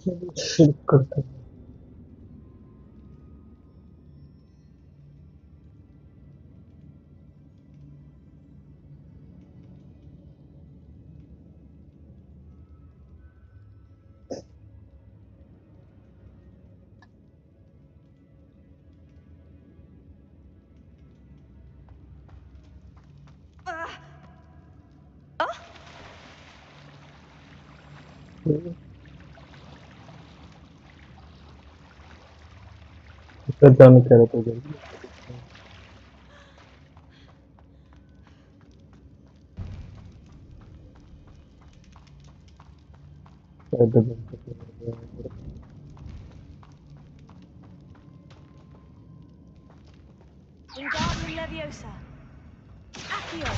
शुरू करते हैं। इसका जाने क्या रहता है जल्दी। शायद बंद करके Wingardium Leviosa. Accio.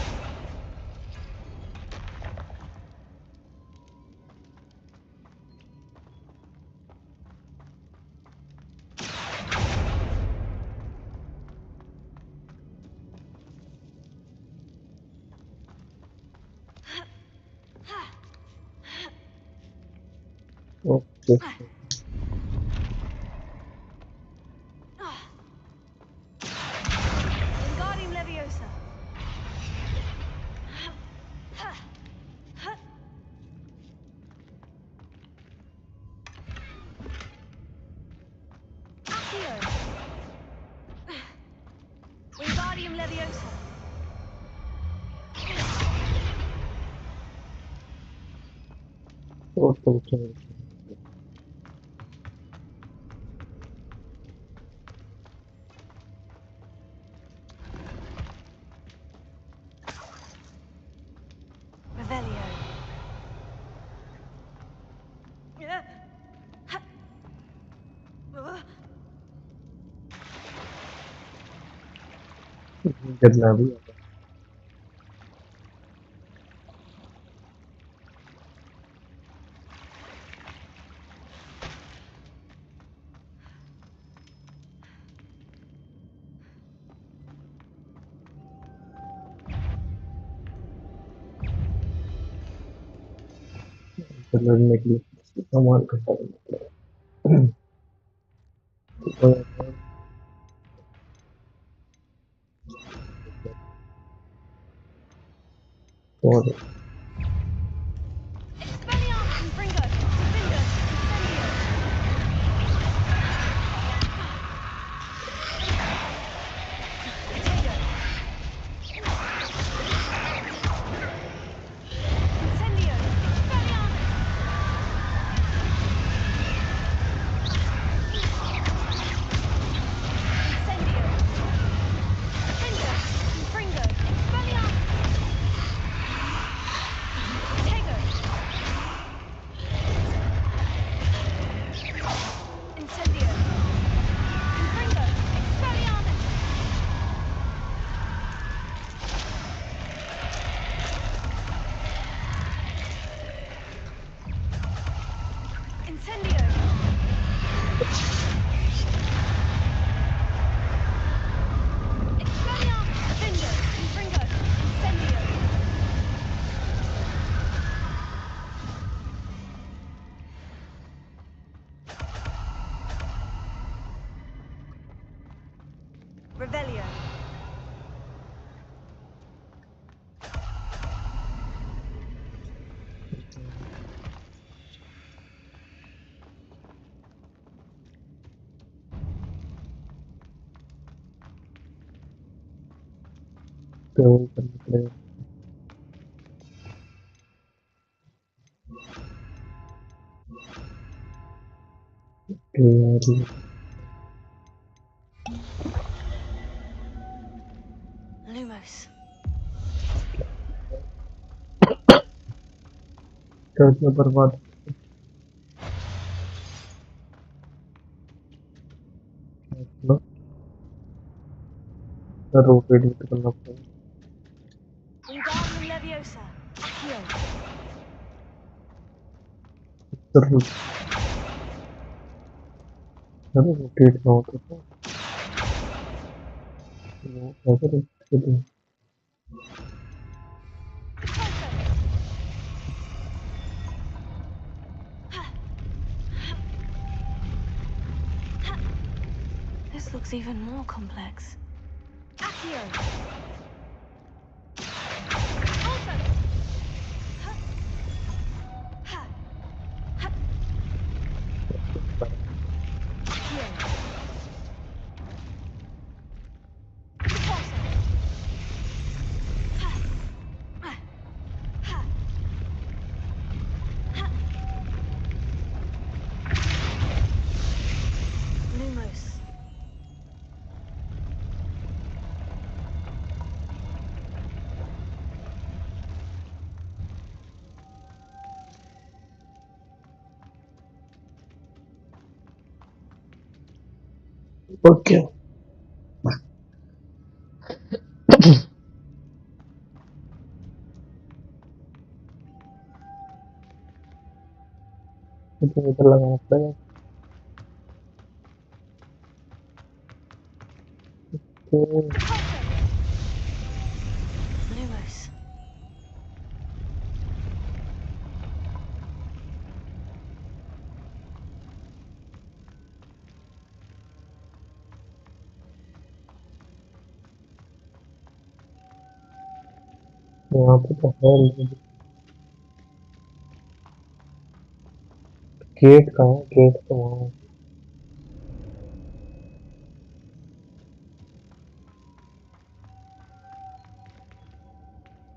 Okay Wingardium Leviosa. Accio. Wingardium Leviosa. तो चलो Revelio. करना भी लड़ने के लिए सामान इकट्ठा करना पड़ेगा। और Expelliarmus and Fringo. Defender. Incendio. Expelliarmus. Incendio. Defender. Fringo. Expelliarmus. Tego. Incendio. Fringo. Expelliarmus. Incendio. Expelliarmus. Defender. Fringo. Incendio. Revelio. तो करना पड़ेगा यार Lumos. क्या इतना बर्बाद ना रोक एडिट करना पड़ेगा Wingardium Leviosa. Accio. जरूर रोटेट ना होता तो अगर इसके लिए This looks even more complex. Accio. Also. Ha. Ha. Ha. Accio. Also. Ha. Ha. Ha. Ha. Lumos. Okay. इधर लगाना पड़ेगा। Lumos. यहाँ पे तो है गेट कहाँ है? गेट तो वहाँ है।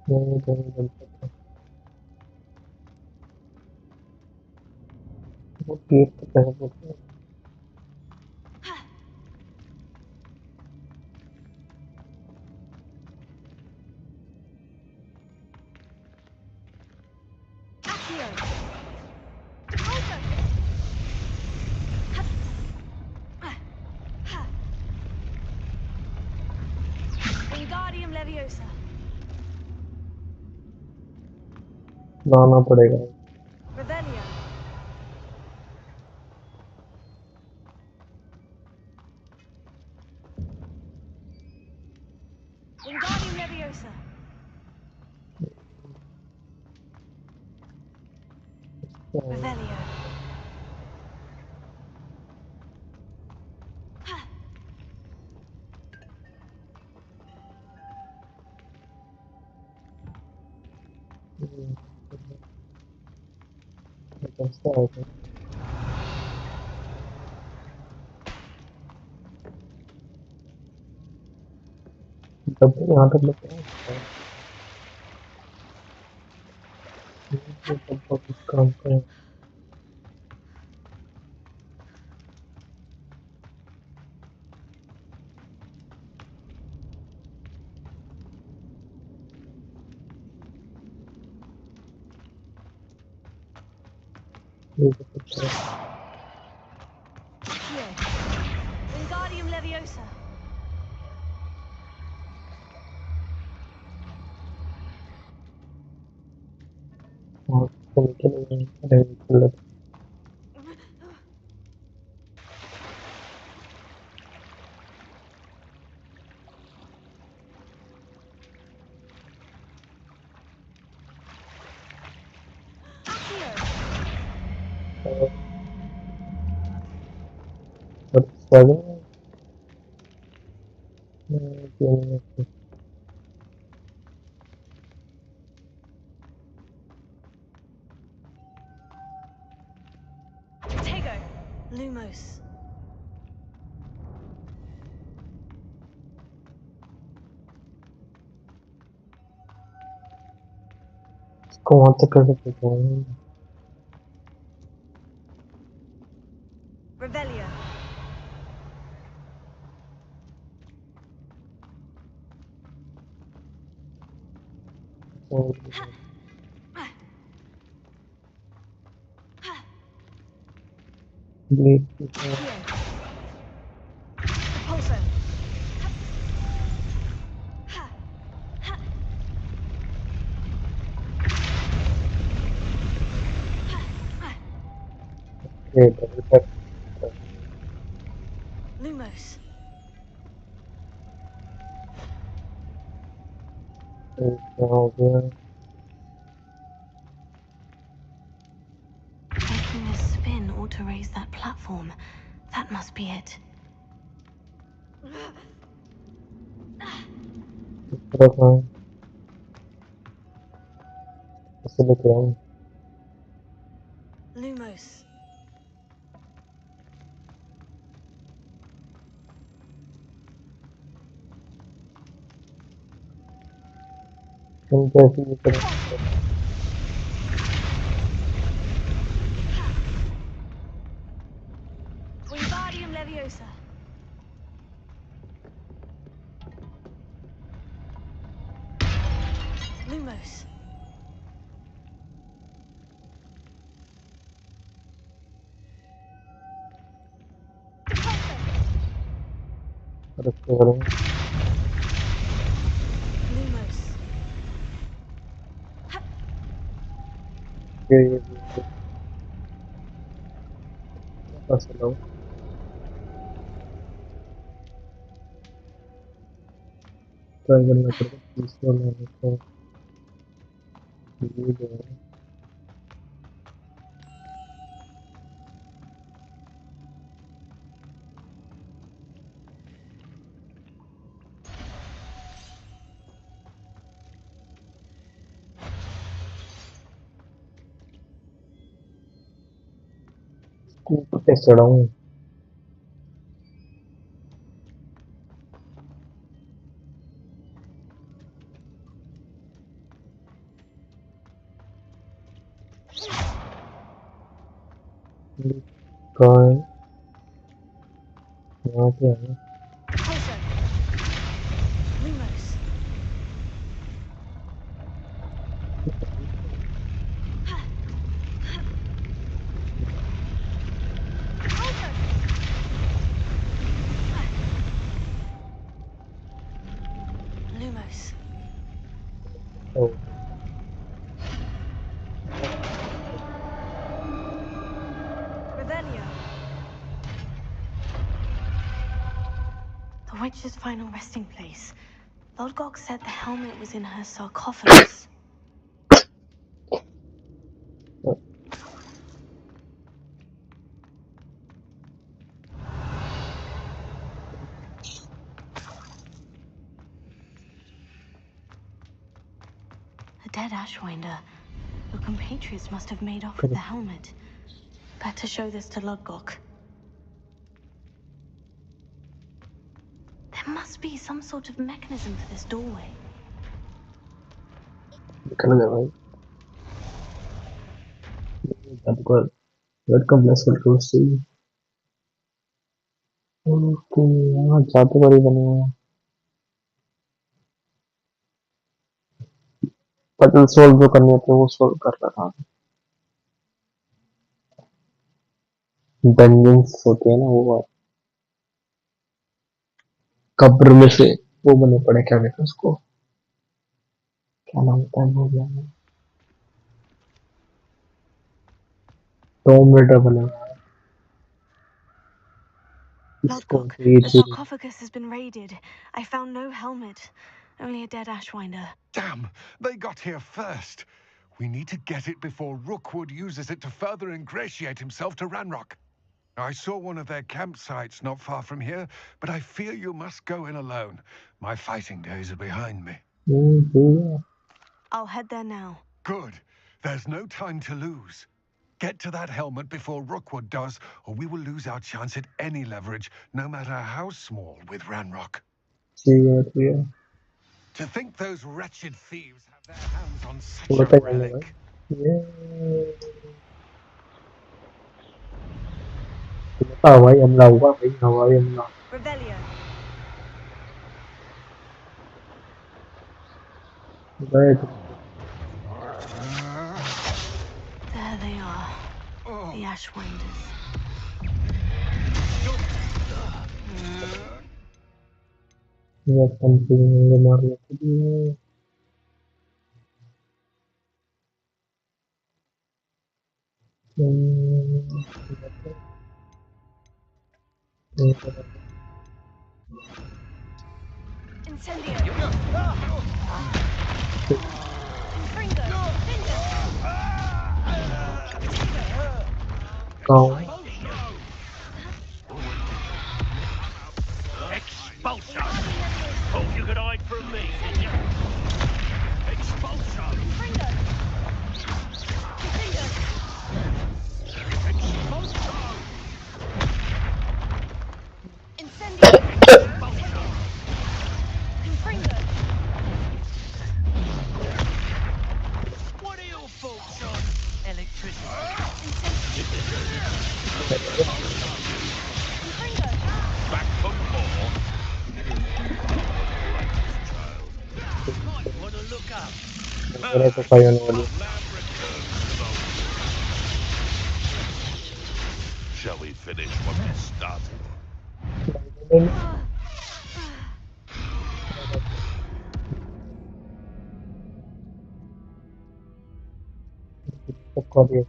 नहीं तो नहीं बन सकता। वो गेट तो पहले होता है। Accio. Also. Ha. Ha. Ha. Wingardium Leviosa. लाना पड़ेगा। Revelio. Wingardium Leviosa. Revelio. Ha. कैसा है तो? डब्बे यहाँ तक लगता है। ये डब्बा किस काम का है? ये तो कुछ है। Accio. Wingardium Leviosa. वहाँ से निकल नहीं अरे निकल लग। Accio. और सेवन में Tego. Lumos. इसको वहाँ तक कर सकते हैं। Revelio. Ha. Ha. Ha. Blade Accio. Repulso. Ha. Ha. Ha. Ha. ये डबल पैक Lumos. हो गया। Making this spin ought to raise that platform. That must be it. रखा ऐसे लेके आऊँ Lumos. तुम कैसे ये करें Wingardium Leviosa. Lumos. रखते करें Lumos. ये पास लाओ ट्राई करना पड़ेगा तीसरा लाने का ये जो है ऊपर कैसे चढ़ाऊँ कहाँ है यहाँ पे है Closer. Lumos. Closer. Lumos. O Revelio. The witch's final resting place. Lodgok said the helmet was in her sarcophagus. A dead Ashwinder. Your compatriots must have made off with the helmet. Better show this to Lodgok. There must be some sort of mechanism for this doorway. निकल गया भाई जादूगर welcome plus control C okay यहाँ जादूगर ही बने हुए हैं puzzle solve जो करने थे वो सोल्व कर रहा था डंजन्स होते हैं ना वो कब्र में से वो बने पड़े क्या कहते हैं उसको क्या नाम होता है वो गया टॉम रेडर बने हुए हैं इसको Lodgok, ये the चीज sarcophagus has been raided. I found no helmet, only a dead Ashwinder. Damn! They got here first. We need to get it before Rookwood uses it to further ingratiate himself to Ranrock. I saw one of their campsites not far from here, but I fear you must go in alone. My fighting days are behind me. I'll head there now. Good. There's no time to lose. Get to that helmet before Rookwood does, or we will lose our chance at any leverage, no matter how small, with Ranrock. चाहिए To think those wretched thieves have their hands on such वो a बता जाने relic. ये हवाई हमला हुआ भाई हवाई हमला Revelio. गए There they are, the Ashwinders. ये कंपनी मार लेते Incendio. Infringo. Finger. गाँव Back for more. Child. Might want to look up. मेरे को फाइव होने वाली है. Lamb returns to the Shall we finish what we started? सबको दिया.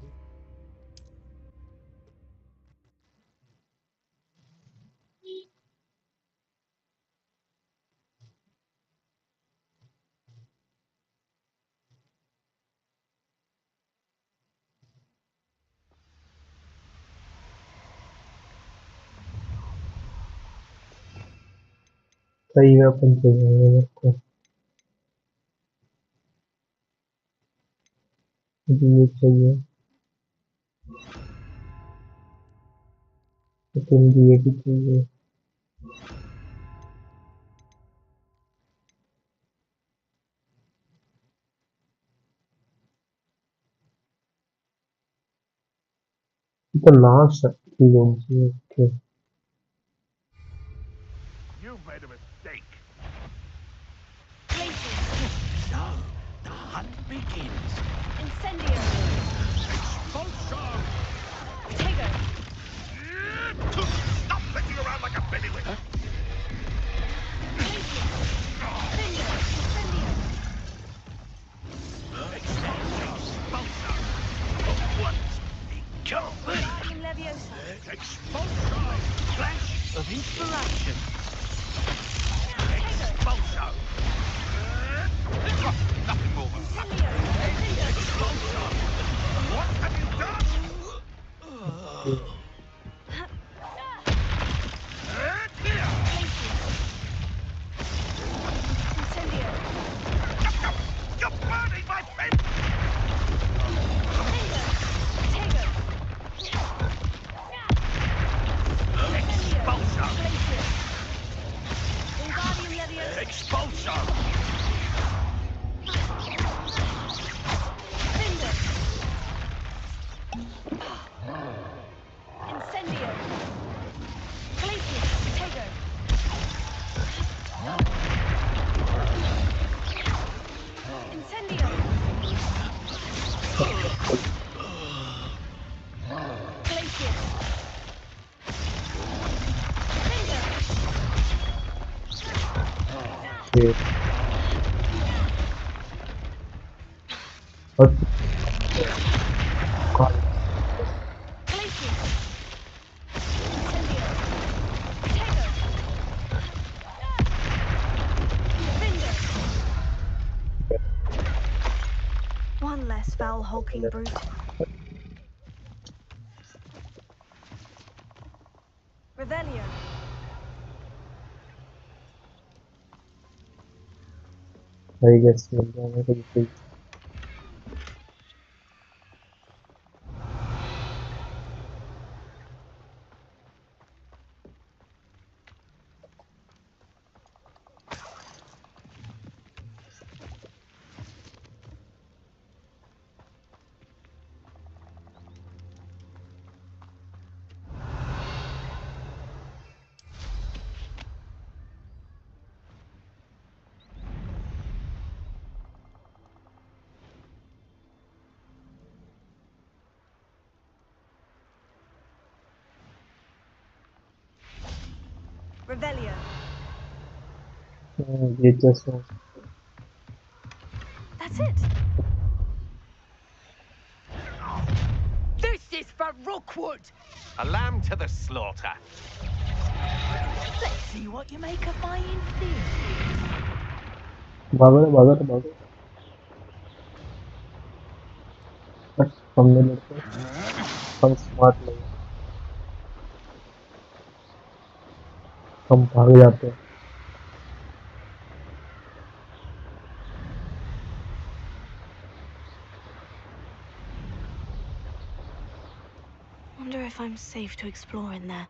सही वेपन चाहिए मेरे को. मुझे ये चाहिए. लेकिन ये भी चाहिए. तो लास्ट शक्ति कौन सी है? Okay. You've made a mistake. So, the hunt begins. Incendio. Expulsion! Tego. Stop flicking around like a bellywit! Expulsion! What? Wingardium Leviosa. Expulsion! Flash of inspiration! Expulsion! Nothing more than that. Expulsion! What have you done? Here! Incendio. You're burning my fence! Tego. Expulsion! Wingardium Leviosa. Expulsion! Finder. Incendio. Glacius. Tego. Incendio. Glacius. Finder. ये और Glacius. Incendio. Tego. Finder. One less foul hulking brute. Revelio. I guess मिल गया मेरे को भी. Revelio. ये जैसे That's it. This is for Rookwood! A lamb to the slaughter. Let's see what you make of my inferior. भागो ना भागो ना भागो. बस हमने लड़के हम स्मार्ट नहीं हैं. हम भाग जाते हैं. Wonder if I'm safe to explore in there.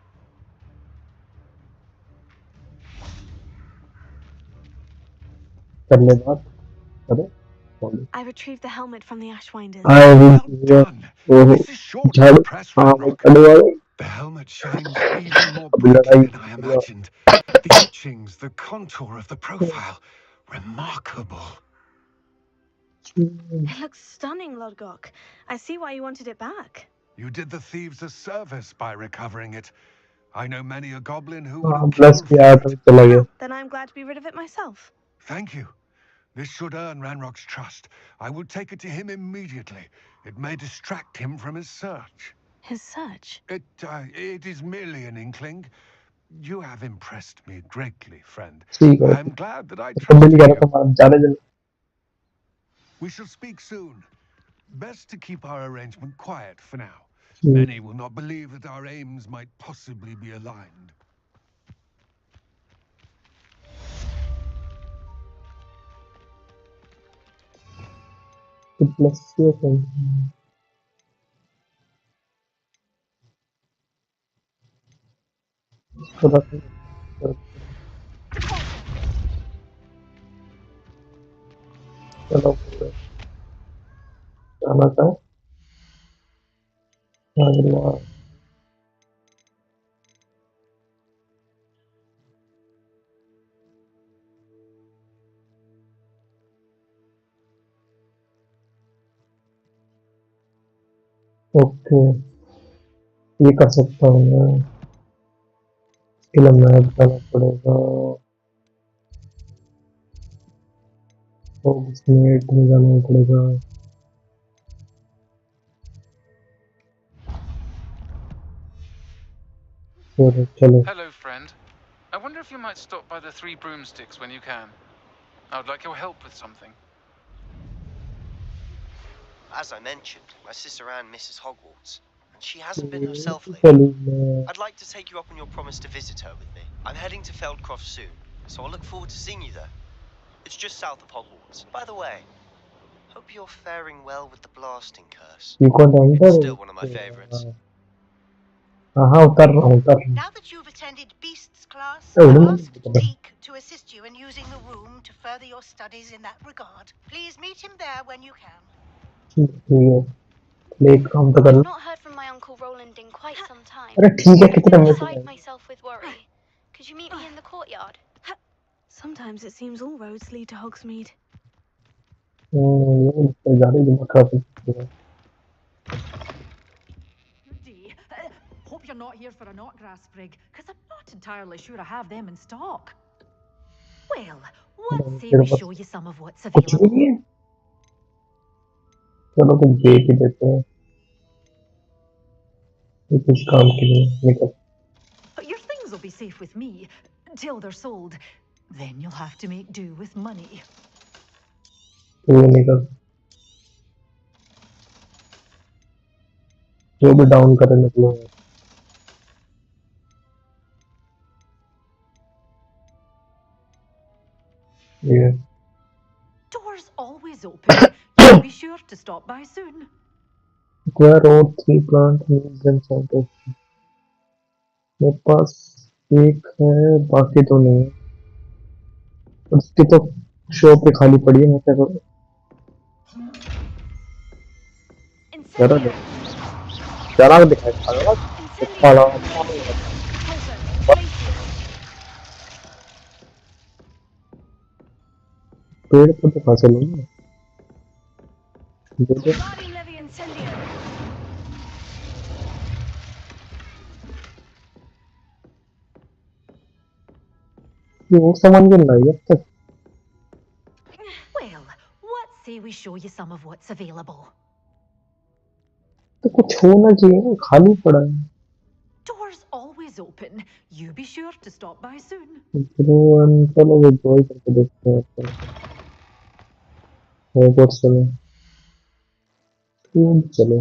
कर ले बात. अरे I retrieved the helmet from the Ashwinders. I will Well done. Oh This is sure to झाड़ू. impress हाँ Ranrock. कड़वा. The helmet shines even more अभी brightly लड़ाई than I imagined. The etchings, the contour of the profile. Remarkable. It looks stunning, Lodgok. I see why you wanted it back. You did the thieves a service by recovering it. I know many a goblin who would हाँ have plus killed भी for आया तो it. चला गया. Well, then I'm glad to be rid of it myself. Thank you. This should earn Ranrock's trust. I will take it to him immediately. It may distract him from his search. His search? It is merely an inkling. You have impressed me greatly, friend. ठीक है. I'm glad that I तो मिल trusted गया you. तो हम जाने दे. We shall speak soon. Best to keep our arrangement quiet for now. ठीक. Many will not believe that our aims might possibly be aligned. तो plus से थोड़ा चलो जाना था. अगला ओके ये कर सकता हूँ मैं. इसके लिए मैप जाना पड़ेगा. तो इसमें जाना पड़ेगा. चलो. Hello, friend. I wonder if you might stop by the Three Broomsticks when you can. I would like your help with something. As I mentioned, my sister Anne misses Hogwarts, and she hasn't been herself lately. चलो I'd like to take you up on your promise to visit her with me. I'm heading to Feldcroft soon, so I'll look forward to seeing you there. It's just south of Hogwarts. By the way, hope you're faring well with the blasting curse. you got the It's answer. still one of my favorites. हाँ उतर रहा हूँ. Now that you've attended Beasts class, Oh, I've no, no, asked no, no. Teak to assist you in using the room to further your studies in that regard. Please meet him there when you can. ठीक है. Plate काम तो कर I've low. not heard from my Uncle Roland in quite some time. अरे ठीक है कितना I'm minute beside है. myself with worry. Could you meet me in the courtyard? Sometimes it seems all roads lead to Hogsmeade. ये ज़्यादा दिमाग खराब है. Good day. Hope you're not here for a knotgrass sprig, because I'm not entirely sure I have them in stock. Well, what say we show you some of what's कुछ भी नहीं available? है. चलो तो देख ही देते हैं. ये कुछ काम के लिए निकल. Your things will be safe with me, till they're sold. Then you'll have to make do with money. वो निकल. जो भी डाउन करे निकलो. ये Doors always open. You'll be sure to stop by soon. Square road 3 plant museum centre. मेरे पास एक है बाकी तो नहीं है. उसकी तो शॉप पे खाली पड़ी है. मैं क्या करूँ. जरा Incendio! जरा दिखाएगा. Incendio! पेड़ पर तो फसल है. Body Levy Incendio! ये वो सामान क्यों लाई अब तक. Well, what say we show you some of what's available? तो कुछ होना चाहिए ना. खाली पड़ा है. Doors always open. You be sure to stop by soon. चलो वो एंजॉय करके देखते हैं. हॉगवर्ट्स चलो. चलो.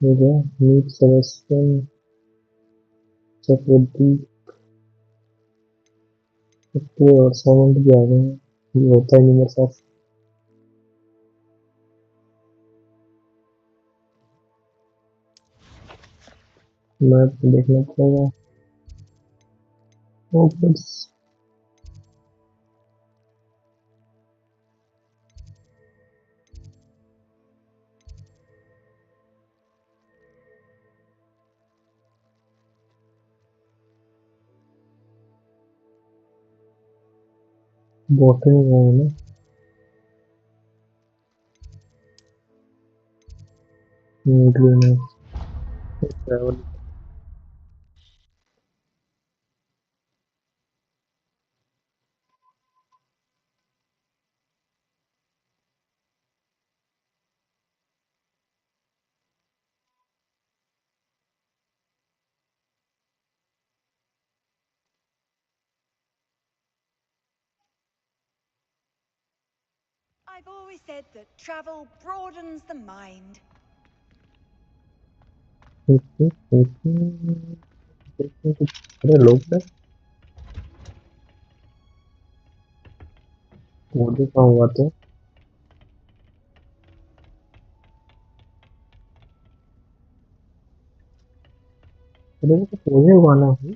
ये क्या मीट सेबेस्टियन चक्रवर्ती और सामान भी आ गए हैं. ये होता है नहीं मेरे साथ. मैप देखना पड़ेगा. हॉगवर्ट्स बॉटनी है ना ग्रीन है travel I've always said that travel broadens the mind. अरे लोग है वो भी कहाँ हुआ था अरे वो तो मुझे हुआ है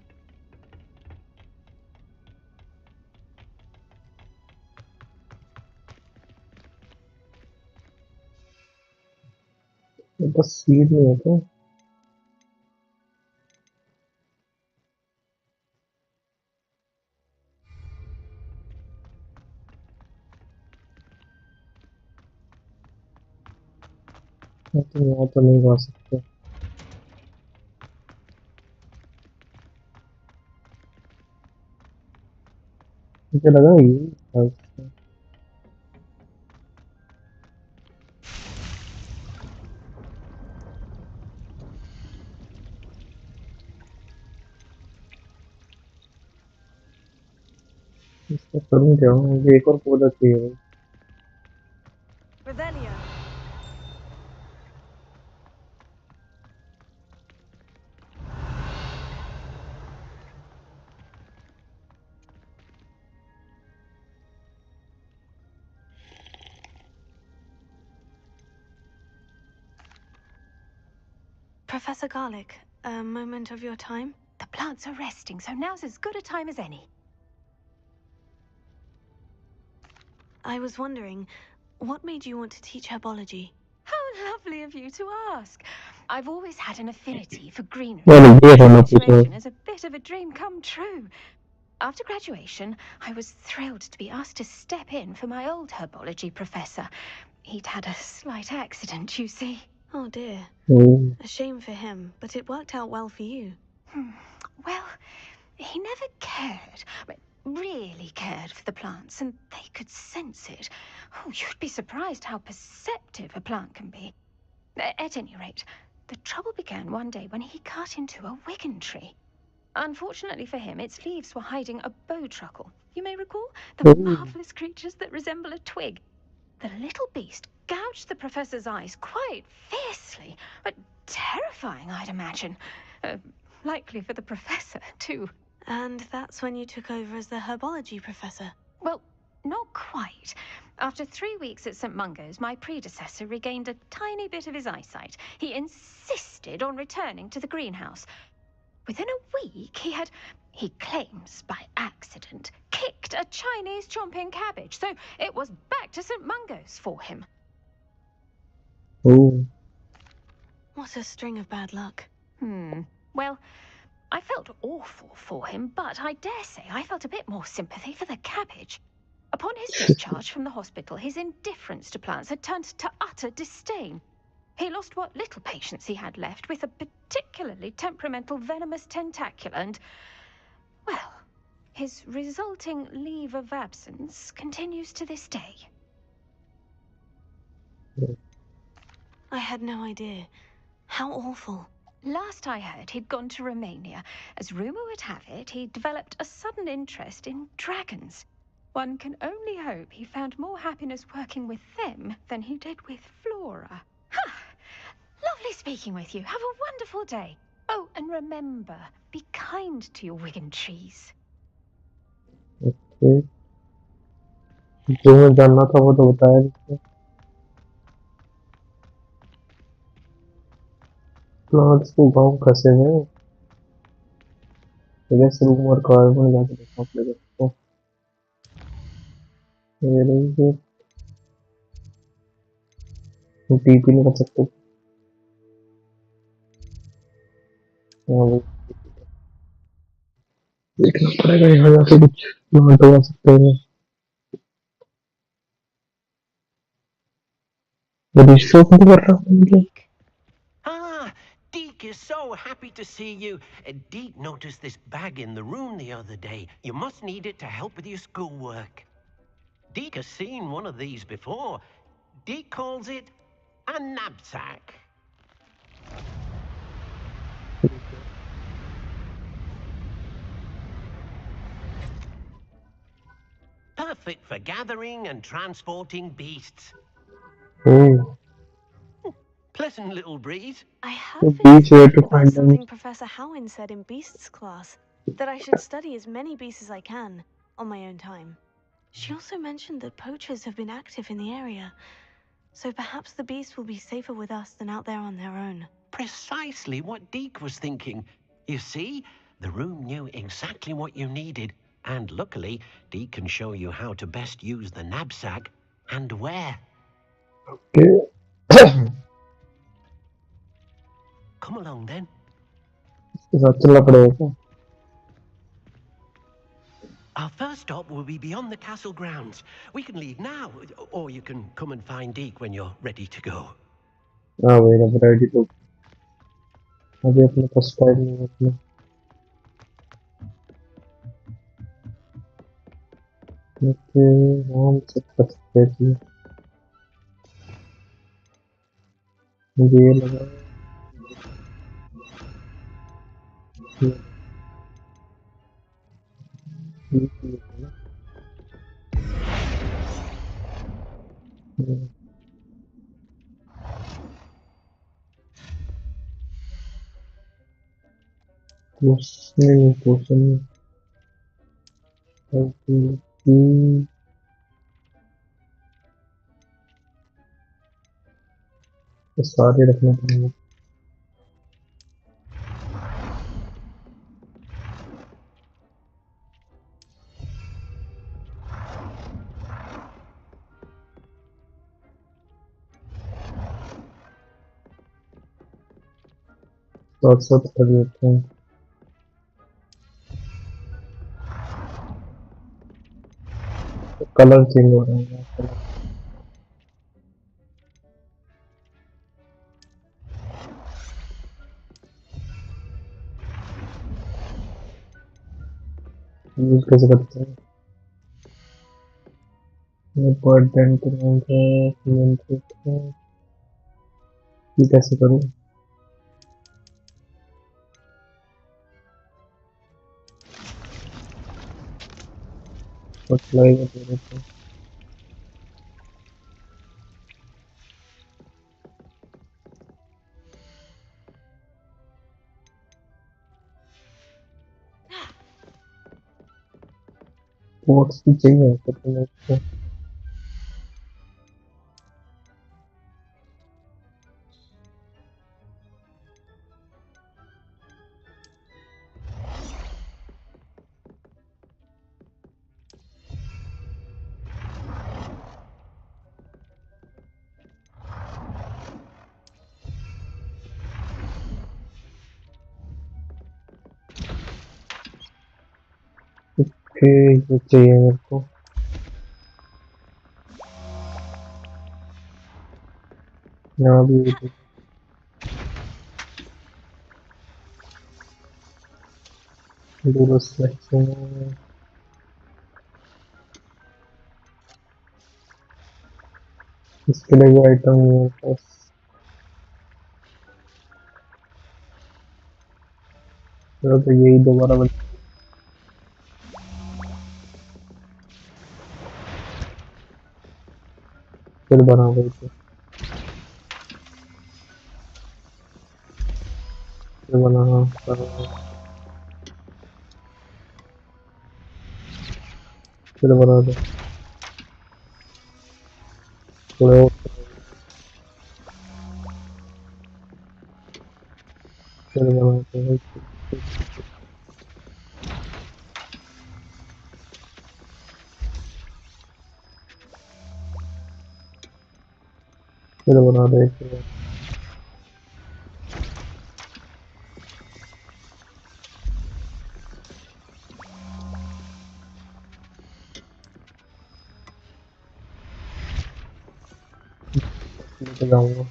बस सीट नहीं है तो यहाँ तो नहीं जा सकते मुझे लगा ये इसका करूँ क्या मुझे एक और पौधा चाहिए Revelio. Professor Garlic, a moment of your time? The plants are resting, so now's as good a time as any. I was wondering, what made you want to teach herbology? How lovely of you to ask. I've always had an affinity for greenery. Well, ये होना The चाहिए situation is a bit of a dream come true. After graduation, I was thrilled to be asked to step in for my old herbology professor. He'd had a slight accident, you see. Oh dear. Hmm, A shame for him, but it worked out well for you. Well, he never cared, really cared for the plants, and they could sense it. Oh, you'd be surprised how perceptive a plant can be. At any rate, the trouble began one day when he cut into a wigan tree. Unfortunately for him, its leaves were hiding a bowtruckle. You may recall the Oh. marvelous creatures that resemble a twig. The little beast gouged the professor's eyes quite fiercely, but terrifying, I'd imagine. Likely for the professor, too. And that's when you took over as the herbology professor. Well, not quite. After 3 weeks at St. Mungo's, my predecessor regained a tiny bit of his eyesight. He insisted on returning to the greenhouse. Within a week, he claims by accident, kicked a Chinese chomping cabbage, so it was back to St. Mungo's for him. Oh. What a string of bad luck. Well, I felt awful for him, but I dare say I felt a bit more sympathy for the cabbage. Upon his discharge from the hospital, his indifference to plants had turned to utter disdain. He lost what little patience he had left with a particularly temperamental venomous tentacula, and, well, his resulting leave of absence continues to this day. I had no idea. How awful. Last I heard, he'd gone to Romania. As rumor would have it, he developed a sudden interest in dragons. One can only hope he found more happiness working with them than he did with Flora. Ha! Lovely speaking with you. Have a wonderful day. Oh, and remember, be kind to your wigan trees. Okay. जो मैं जानना था वो तो बताया नहीं plants को गाँव कैसे हैं गैस रूम और कार्बन जाके देखना पड़ेगा तो ये नहीं टीपी नहीं कर सकते हाँ वो देखना पड़ेगा यहाँ जाके कुछ प्लांट लगा सकते हैं मेरी शौक नहीं कर रहा हूँ मुझे। Ah, Deke is so happy to see you. Deke noticed this bag in the room the other day. You must need it to help with your schoolwork. Deke has seen one of these before. Deke calls it a knapsack. Perfect for gathering and transporting beasts. Pleasant little breeze. I have The been beach where to thinking about find them. something Professor Howin said in Beasts class, that I should study as many beasts as I can, on my own time. She also mentioned that poachers have been active in the area, so perhaps the beasts will be safer with us than out there on their own. Precisely what Deke was thinking. You see, the room knew exactly what you needed, and luckily, Deke can show you how to best use the knapsack and where. Okay. Come along then. इसके साथ चलना पड़ेगा। Our first stop will be beyond the castle grounds. We can leave now, or you can come and find Deke when you're ready to go. हाँ भाई ना variety तो अभी अपने पास टाइम नहीं है अपने। ओके हम सब कर सकते हैं जी। मुझे ये लगा ये चीज़ है ना। नहीं क्वेश्चन सारे रखने पड़ेंगे। साथ साथ कर लेते हैं। कलर चेंज हो रहा है कलर। यूज कैसे करते हैं? ये बर्ड बैंड रंग है नियंत्रित है। ये कैसे करूँ? अप्लाई कर देते हैं। पोर्ट्स भी चाहिए तो मैं इसको ओके ये चाहिए मेरे को। यहाँ भी ये दोनों सिलेक्शन है। इसके लिए भी आइटम नहीं है बस। चलो तो यही दोबारा बन फिर बना देते फिर बना दे थोड़ा और फिर बनाते हैं फिर बना देते हैं से जाऊंगा।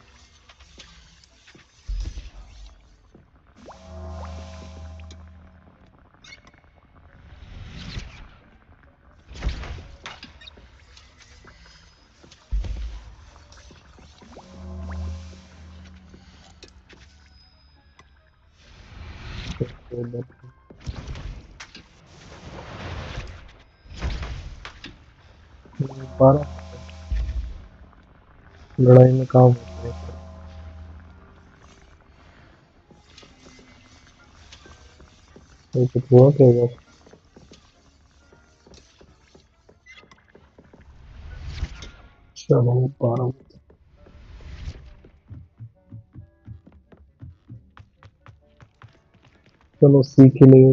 बारह लड़ाई में काम होता है। ये कुछ हुआ क्या इधर? चलो 12 चलो सीख ही लिए।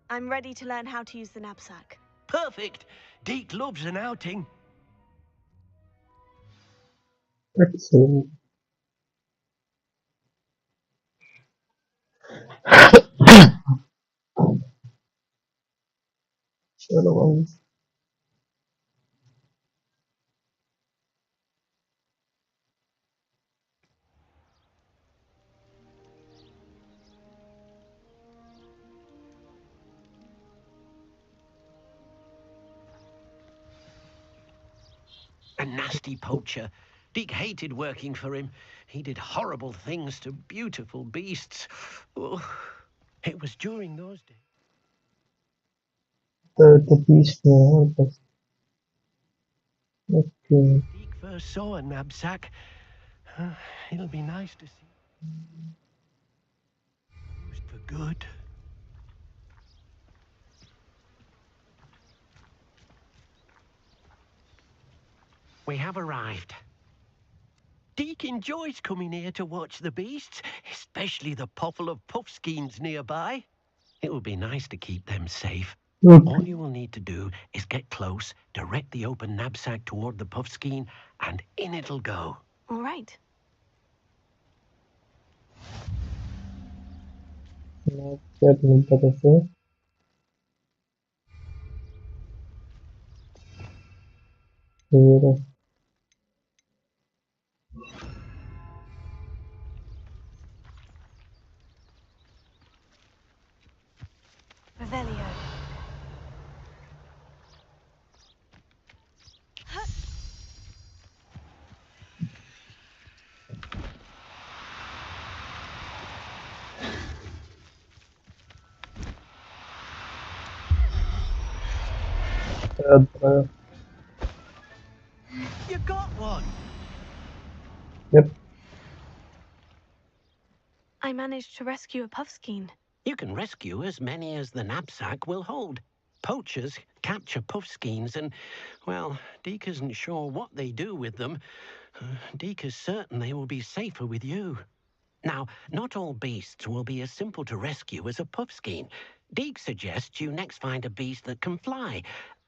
I'm ready to learn how to use the knapsack. Perfect. Deke loves an outing. Excellent. चलो भाई। A nasty poacher. Deke hated working for him. He did horrible things to beautiful beasts. Oh, it was during those days. The beast में है बस। Okay. Deke first saw a knapsack. It'll be nice to see. Used for good. We have arrived. Deke enjoys coming here to watch the beasts, especially the pottle of puffskeins nearby. It would be nice to keep them safe. All you will need to do is get close, direct the open knapsack toward the puffskein, and in it'll go. All right. Knapsack मिलता कैसे? ये रहा। Revelio. You got one! Yep. I managed to rescue a puffskein. You can rescue as many as the knapsack will hold. Poachers capture puffskeins and, well, Deke isn't sure what they do with them. Deke is certain they will be safer with you. Now, not all beasts will be as simple to rescue as a puffskein. Deke suggests you next find a beast that can fly.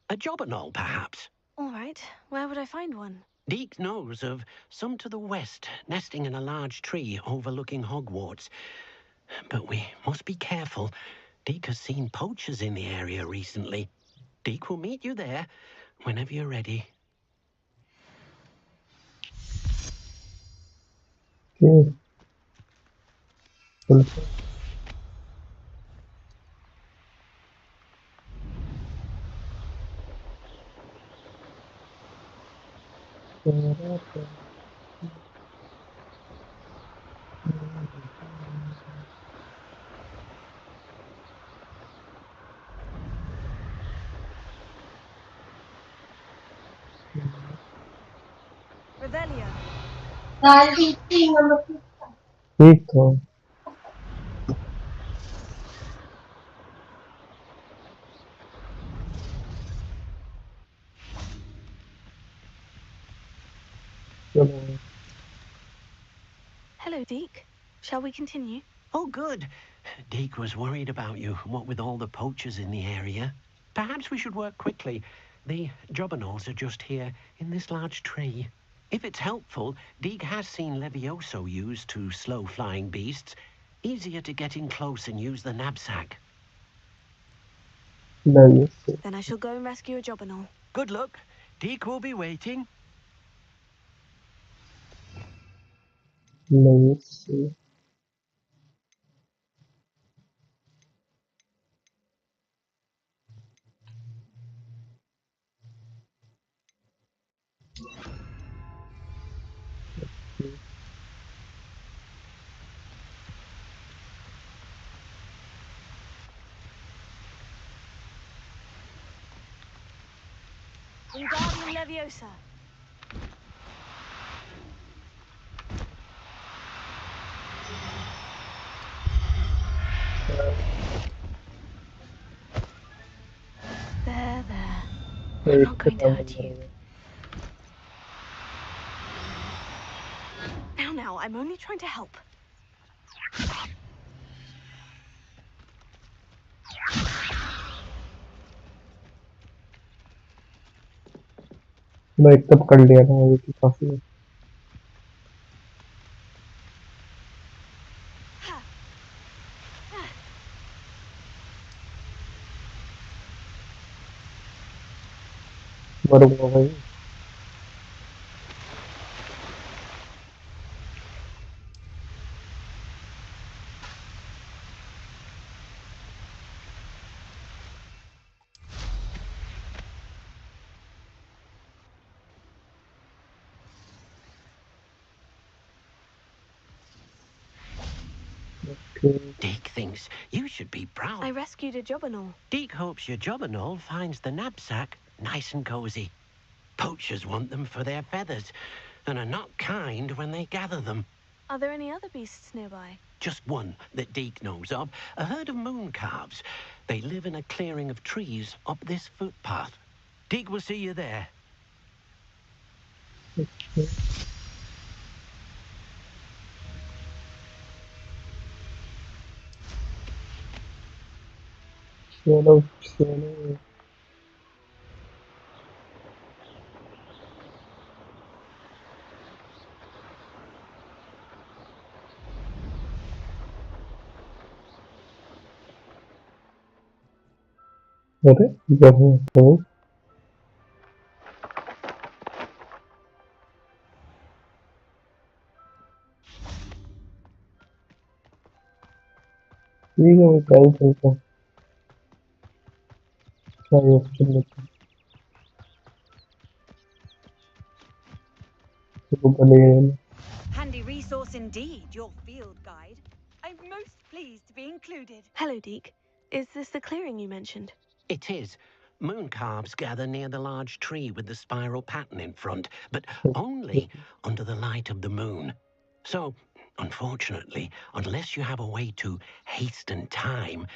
A jobberknoll, perhaps. All right. Where would I find one? Deke knows of some to the west, nesting in a large tree overlooking Hogwarts. But we must be careful. Deke has seen poachers in the area recently. Deke will meet you there whenever you're ready. Okay. Revelio. ठीक था। चलो। Hello, Deke. Shall we continue? Oh, good. Deke was worried about you, what with all the poachers in the area. Perhaps we should work quickly. The jobberknolls are just here, in this large tree. If it's helpful, Deke has seen Levioso used to slow flying beasts. Easier to get in close and use the knapsack. Nice. Then I shall go and rescue a jobberknoll. Good luck. Deke will be waiting. Let me see. Wingardium Leviosa. There. I'm not going to hurt you. Now, I'm only trying to help. मैं एक तब कर लिया था वो भी काफी मरूंगा भाई Deke thinks you should be proud. I rescued a Jobberknoll. Deke hopes your Jobberknoll finds the knapsack nice and cozy. Poachers want them for their feathers and are not kind when they gather them. Are there any other beasts nearby? Just one that Deke knows of, a herd of moon calves. They live in a clearing of trees up this footpath. Deke will see you there. चलो अरे जहाँ हो ठीक है मैं कल चलता हूँ क्या ये ऑप्शन लेता हूँ तो भले Handy resource indeed, your field guide. I'm most pleased to be included. Hello, Deke. Is this the clearing you mentioned? It is. Moon calves gather near the large tree with the spiral pattern in front, but only under the light of the moon. So, unfortunately, unless you have a way to hasten time,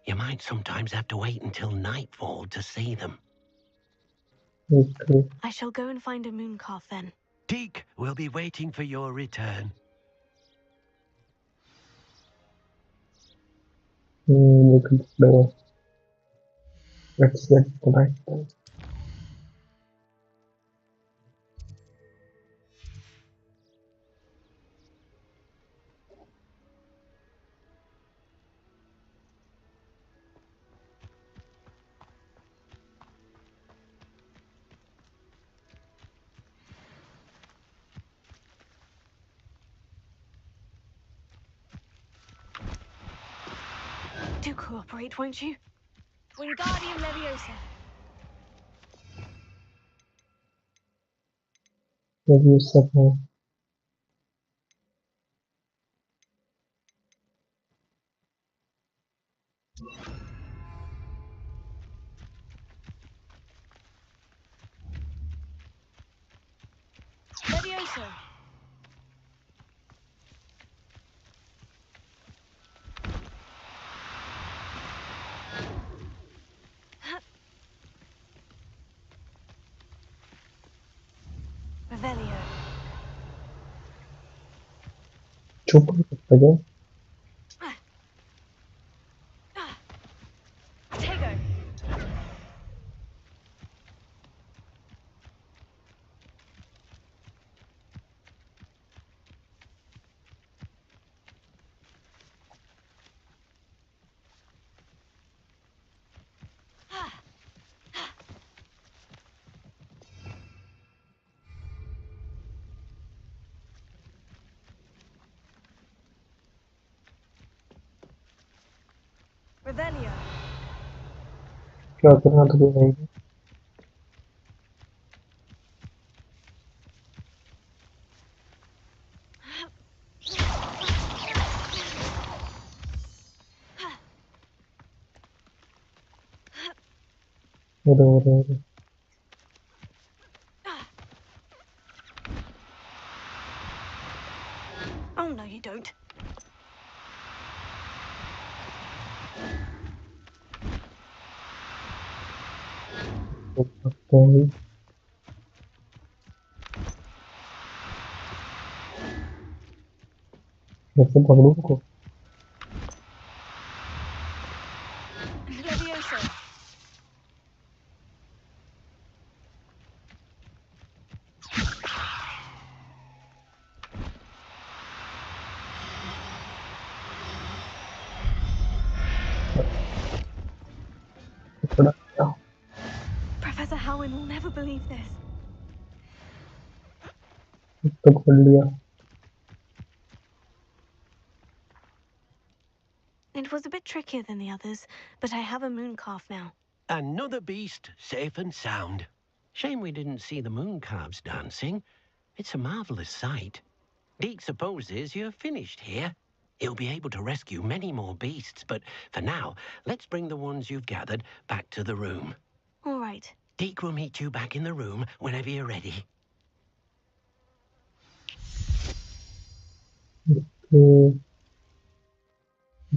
you might sometimes have to wait until nightfall to see them. Okay. I shall go and find a moon calf then. Deke will be waiting for your return. Let's get the right time. Do cooperate, won't you? Wingardium Leviosa. Maybe somehow. Leviosa. Revelio. चुप हो Tego. Revelio. क्या करना तो कोई नहीं। अरे Oh, no, you don't. सकते हैं। कैसे पकड़ूं को? Levioso. पकड़ा गया। Professor Howin will never believe this. तो पकड़ लिया। It was a bit trickier than the others, but I have a moon calf now. Another beast, safe and sound. Shame we didn't see the moon calves dancing. It's a marvelous sight. Deke supposes you're finished here. He'll be able to rescue many more beasts, but for now, let's bring the ones you've gathered back to the room. All right. Deke will meet you back in the room whenever you're ready.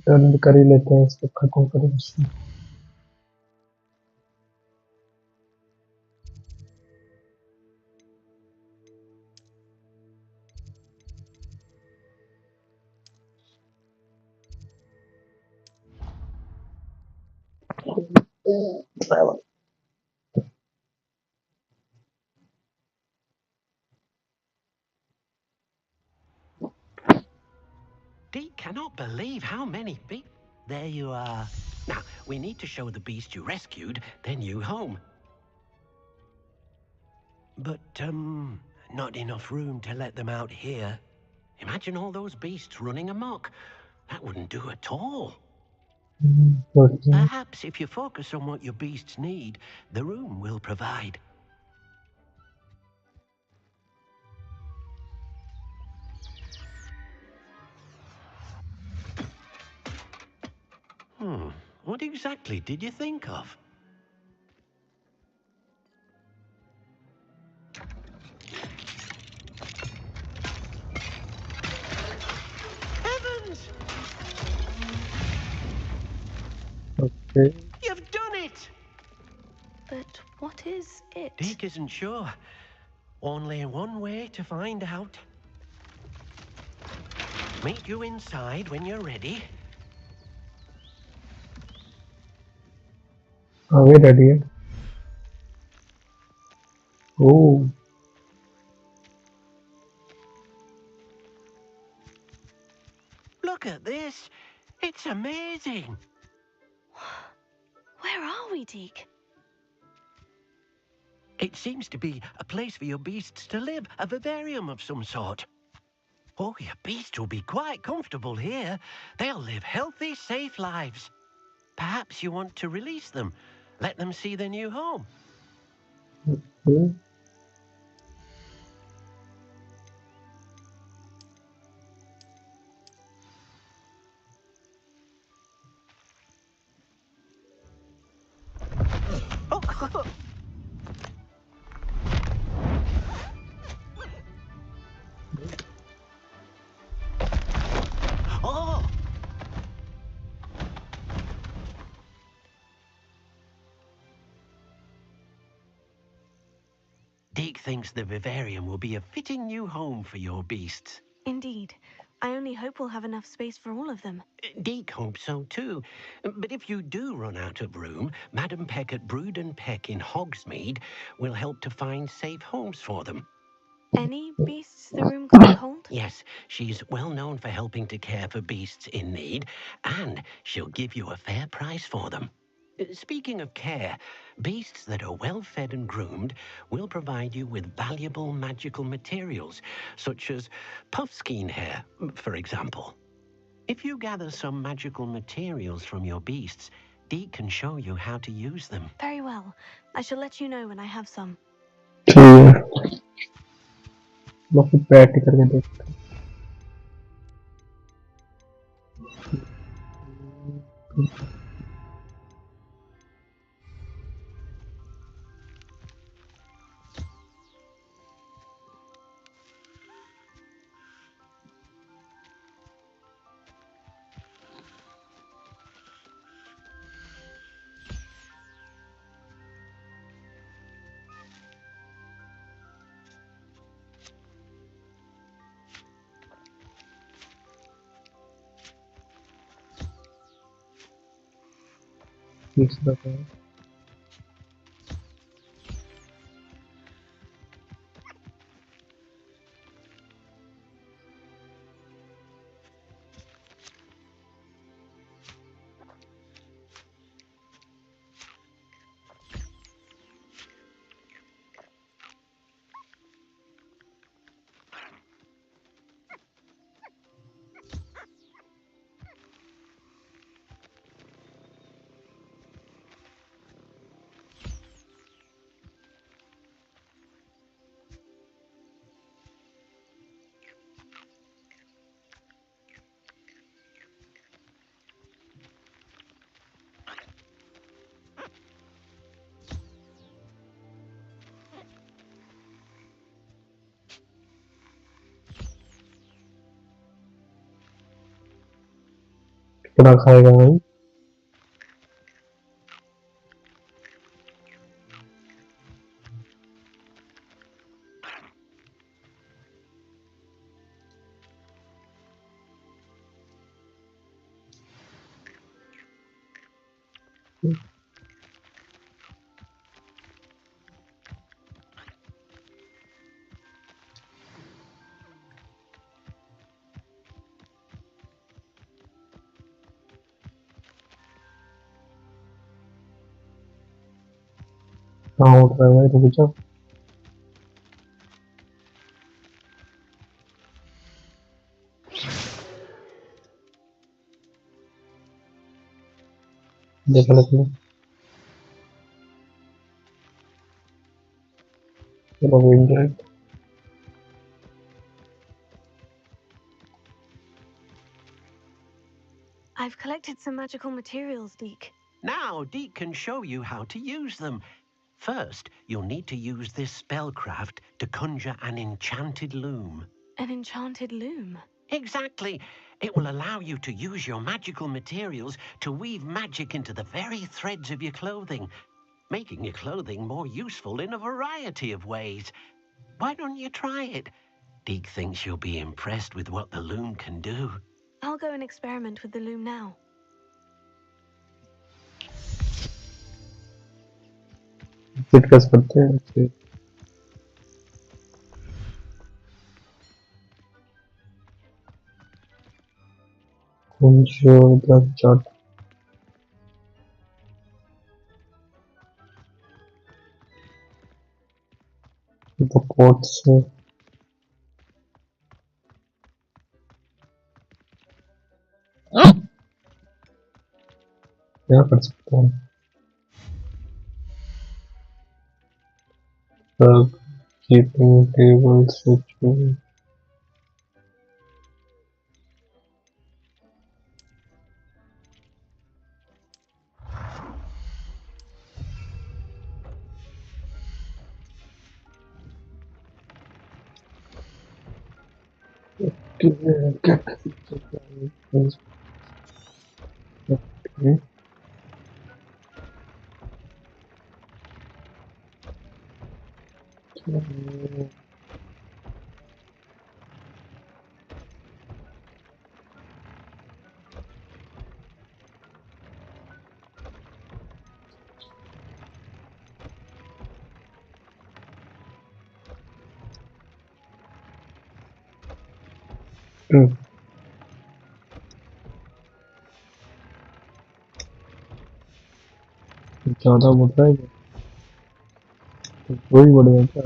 Turn कर ही लेते हैं, इसको खत्म करें इसको। Deke cannot believe how many beasts. There you are. Now, we need to show the beast you rescued their new home. But, not enough room to let them out here. Imagine all those beasts running amok. That wouldn't do at all. Perhaps if you focus on what your beasts need, the room will provide. What exactly did you think of? Heavens! Okay. You've done it! But what is it? Deke isn't sure. Only one way to find out. Meet you inside when you're ready. Are we ready? Oh. Look at this. It's amazing. Where are we, Deke? It seems to be a place for your beasts to live, a vivarium of some sort. Oh, your beasts will be quite comfortable here. They'll live healthy, safe lives. Perhaps you want to release them, let them see their new home. Okay. Oh! Deke thinks the vivarium will be a fitting new home for your beasts. Indeed. I only hope we'll have enough space for all of them. Deke hopes so too. But if you do run out of room, Madam Peck at Brood and Peck in Hogsmeade will help to find safe homes for them. Any beasts the room can't hold? Yes, she's well known for helping to care for beasts in need, and she'll give you a fair price for them. Speaking of care, beasts that are well fed and groomed will provide you with valuable magical materials, such as puffskein hair, for example. If you gather some magical materials from your beasts, Deke can show you how to use them. Very well. I shall let you know when I have some. ठीक है बाकी बैठ करके देखते हैं तीसरा क्या है कितना खाएगा भाई कहाँ उठ रहा है भाई रुक जाओ देख लेते हैं चलो वेट जाएगा I've collected some magical materials, Deke. Now, Deke can show you how to use them. First, you'll need to use this spellcraft to conjure an enchanted loom. An enchanted loom? Exactly. It will allow you to use your magical materials to weave magic into the very threads of your clothing, making your clothing more useful in a variety of ways. Why don't you try it? Deke thinks you'll be impressed with what the loom can do. I'll go and experiment with the loom now. Discuss करते हैं फिर conjure the chart the quotes से क्या कर सकते हैं keeping tables ritual okay ज़्यादा बढ़ रहा है वही बढ़ेगा क्या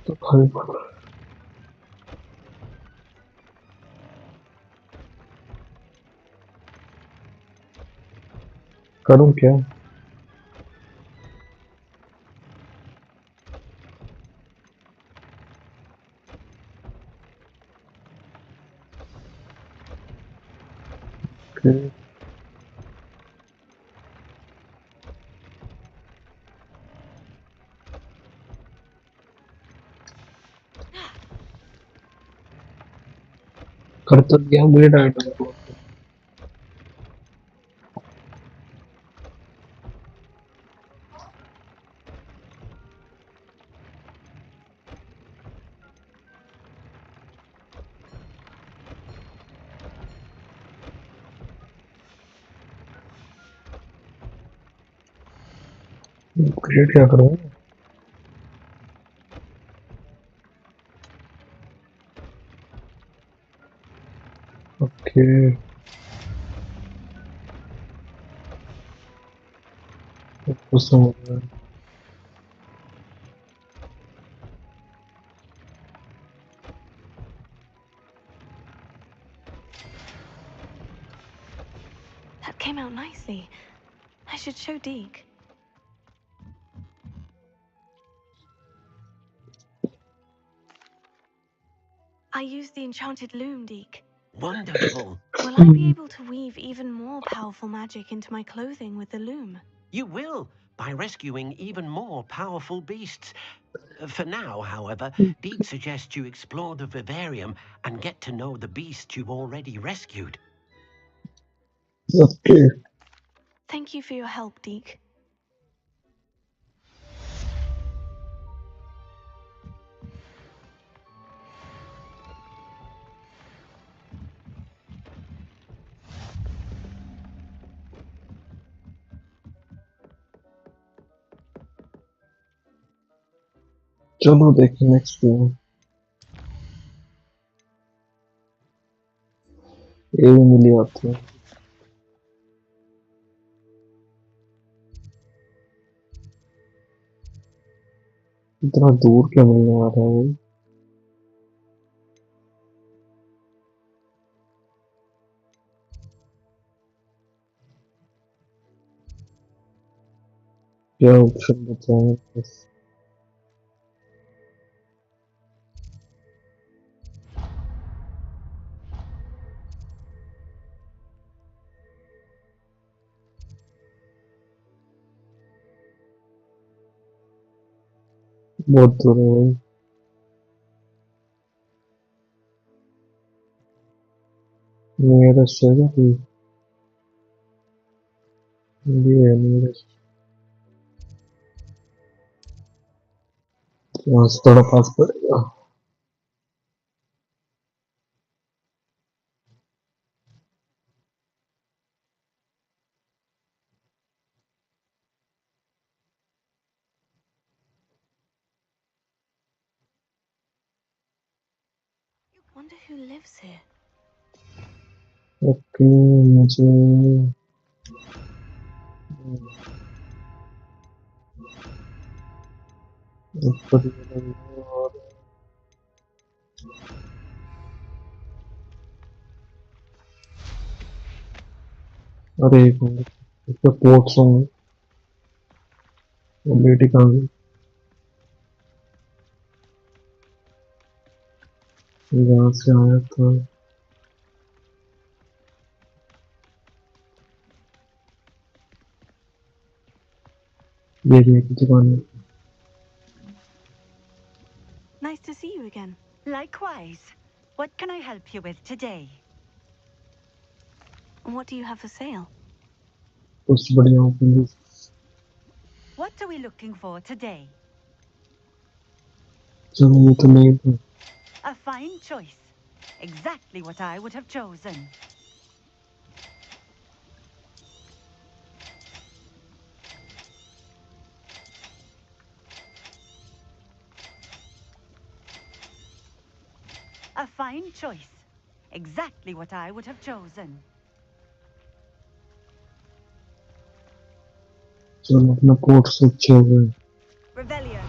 तो खाली पड़ रहा है। करूँ क्या? Okay. कर तो दिया वेट आइटम को। क्रिएट क्या करूँ? ओके कुछ समझ रहा है। That came out nicely. I should show Deke. I used the enchanted loom, Deke. Wonderful. Will I be able to weave even more powerful magic into my clothing with the loom? You will, by rescuing even more powerful beasts. For now, however, Deke suggests you explore the vivarium and get to know the beasts you've already rescued. Okay. Thank you for your help, Deke. चलो देखें next game. ये भी मिली आती है। इतना दूर क्या मिलने वाला है भाई? क्या ऑप्शन बताएं बस। बहुत दूर है भाई। नियरेस्ट है ना कोई? ये है नियरेस्ट। यहाँ से थोड़ा पास पड़ेगा। Wonder who lives here. Okay मुझे ऊपर ये लग रहा है और अरे एक मिनट इसका पोर्ट्स होंगे। वो बेटी कहाँ गई? यहाँ से आया था। ये भी एक दुकान है। Nice to see you again. Likewise. What can I help you with today? What do you have for sale? कुछ बढ़िया open. What are we looking for today? चलो ये तो नहीं था। A fine choice. Exactly what I would have chosen. A fine choice. Exactly what I would have chosen. चलो अपना ports अच्छे हो गए। Revelio.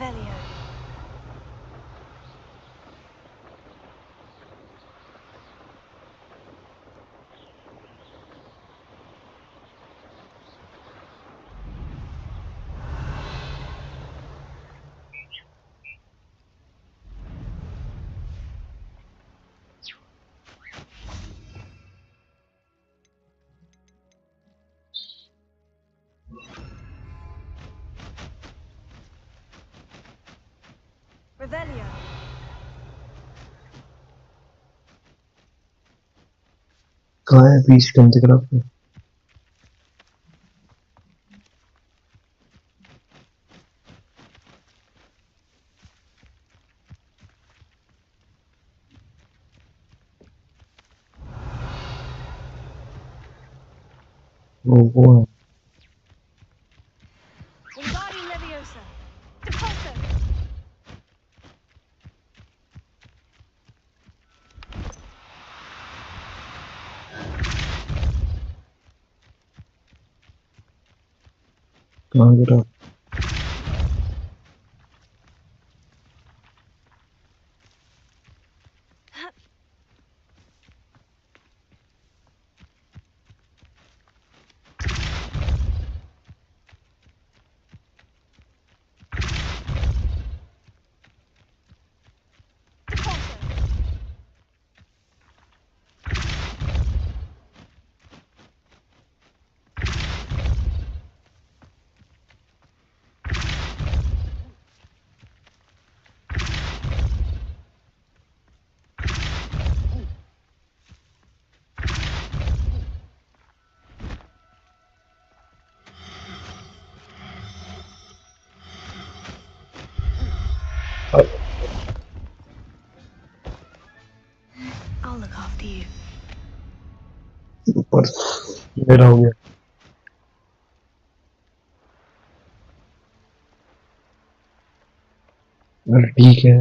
Revelio. Revelio. कहाँ है बीच के अंदर में? वो है। Wingardium Leviosa. Depulso. कहाँ गिरा? I'll look after you. ऊपर मेरा हो गया। ठीक है।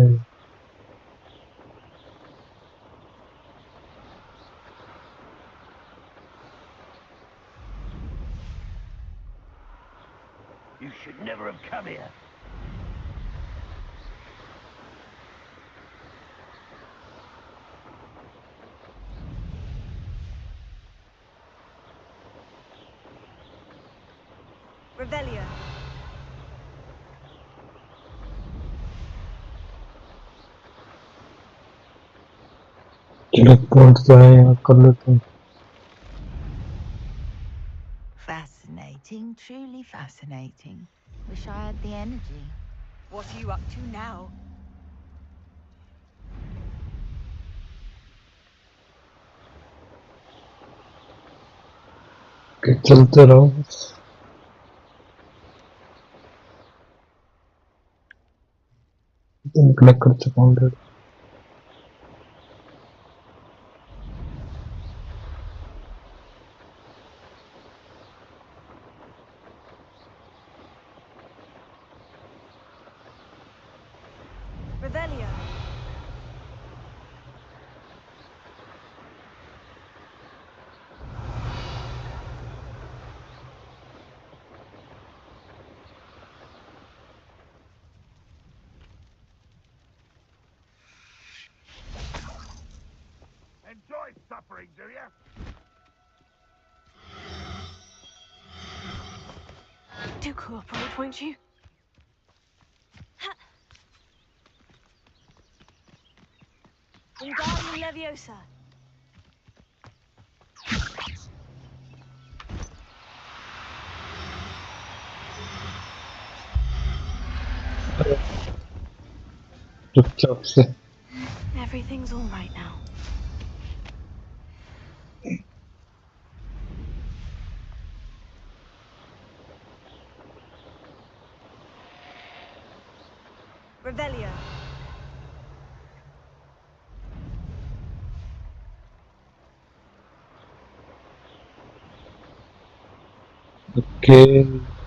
You should never have come here. Revelio. चलो पॉइंट तो है यहाँ कर लेते हैं। Fascinating, truly fascinating. Wish I had the energy. What are you up to now? कि चलते रहो। क्लिक कर चुका हूँ already. Revelio. Enjoy suffering, do you? Do cooperate, won't you? Wingardium Leviosa. चुपचाप से। Everything's all right now. Revelio. Okay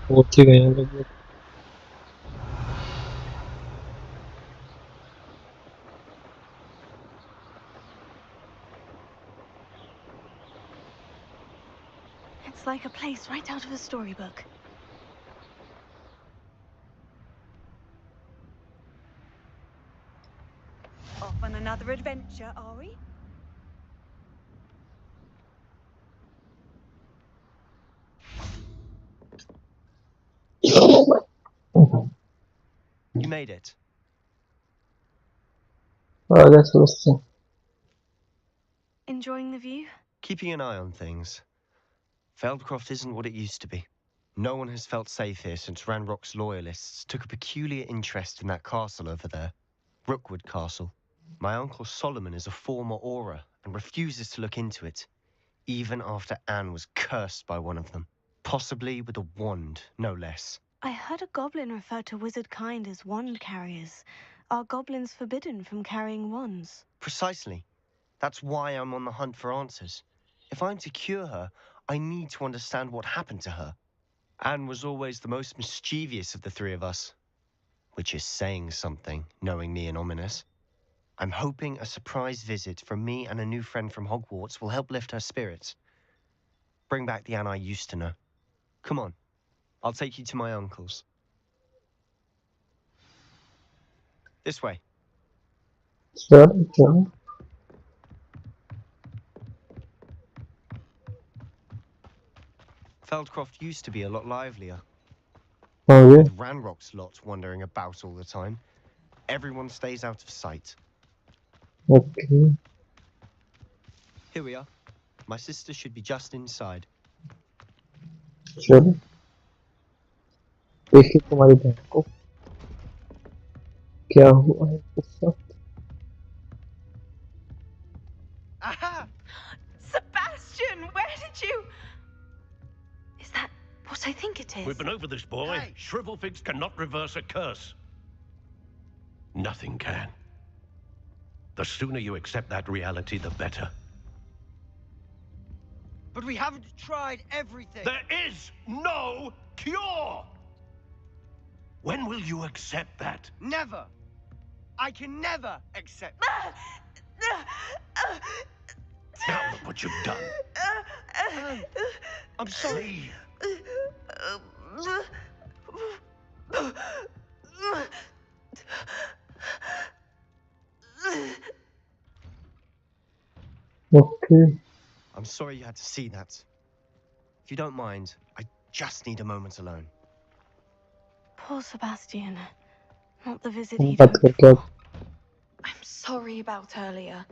पहुंच ही गए हैं लगभग। It's like a place right out of a storybook. Another adventure, are we? You made it. That's awesome. Enjoying the view? Keeping an eye on things. Feldcroft isn't what it used to be. No one has felt safe here since Ranrock's loyalists took a peculiar interest in that castle over there. Rookwood Castle. My uncle Solomon is a former Auror and refuses to look into it, even after Anne was cursed by one of them. Possibly with a wand, no less. I heard a goblin refer to wizard kind as wand carriers. Are goblins forbidden from carrying wands? Precisely. That's why I'm on the hunt for answers. If I'm to cure her, I need to understand what happened to her. Anne was always the most mischievous of the three of us. Which is saying something, knowing me and Ominous. I'm hoping a surprise visit from me and a new friend from Hogwarts will help lift her spirits. Bring back the Anne I used to know. Come on, I'll take you to my uncle's. This way. Sure, sure. Feldcroft used to be a lot livelier. Oh, yeah. With Ranrock's lot wandering about all the time. Everyone stays out of sight. Okay. Here we are. My sister should be just inside. चलो देखिए तुम्हारी बहन को क्या हुआ है उसका। Aha! Sebastian, where did you... Is that what I think it is? We've been over this, boy. Hey. Shrivelfigs cannot reverse a curse. Nothing can. The sooner you accept that reality, the better. But we haven't tried everything. There is no cure! When will you accept that? Never. I can never accept. Now look what you've done. I'm sorry. Okay. I'm sorry you had to see that. If you don't mind, I just need a moment alone. Poor Sebastian. Not the visit he'd बात hoped करके for. I'm sorry about earlier.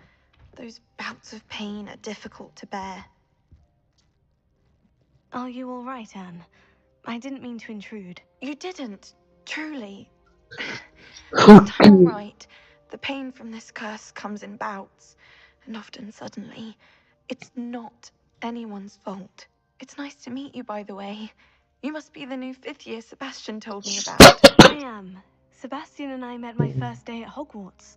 Those bouts of pain are difficult to bear. Are you all right, Anne? I didn't mean to intrude. You didn't, truly. But I'm all right. The pain from this curse comes in bouts, and often suddenly. It's not anyone's fault. It's nice to meet you, by the way. You must be the new 5th year Sebastian told me about. I am. Sebastian and I met my first day at Hogwarts,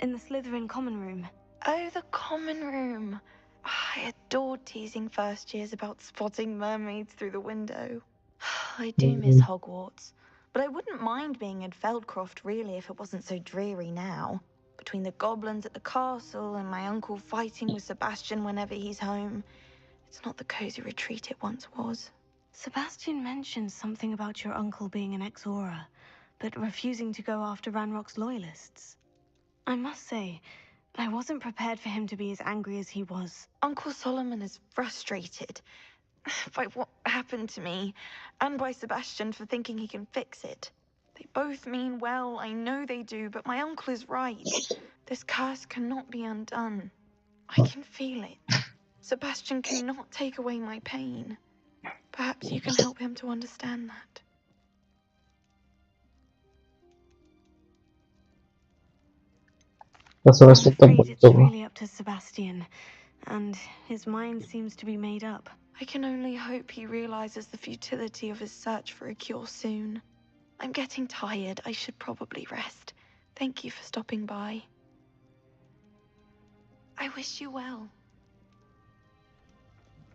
in the Slytherin common room. Oh, the common room. I adored teasing first years about spotting mermaids through the window. I do miss Hogwarts, but I wouldn't mind being in Feldcroft really if it wasn't so dreary now. Between the goblins at the castle and my uncle fighting with Sebastian whenever he's home, it's not the cozy retreat it once was. Sebastian mentioned something about your uncle being an ex-Auror, but refusing to go after Ranrock's loyalists. I must say, I wasn't prepared for him to be as angry as he was. Uncle Solomon is frustrated by what happened to me, and by Sebastian for thinking he can fix it. They both mean well, I know they do, but my uncle is right. This curse cannot be undone. I can feel it. Sebastian cannot take away my pain. Perhaps you can help him to understand that. बस I'm वैसे तो afraid it's बोल really up to Sebastian, and his mind seems to be made up. I can only hope he realizes the futility of his search for a cure soon. I'm getting tired. I should probably rest. Thank you for stopping by. I wish you well.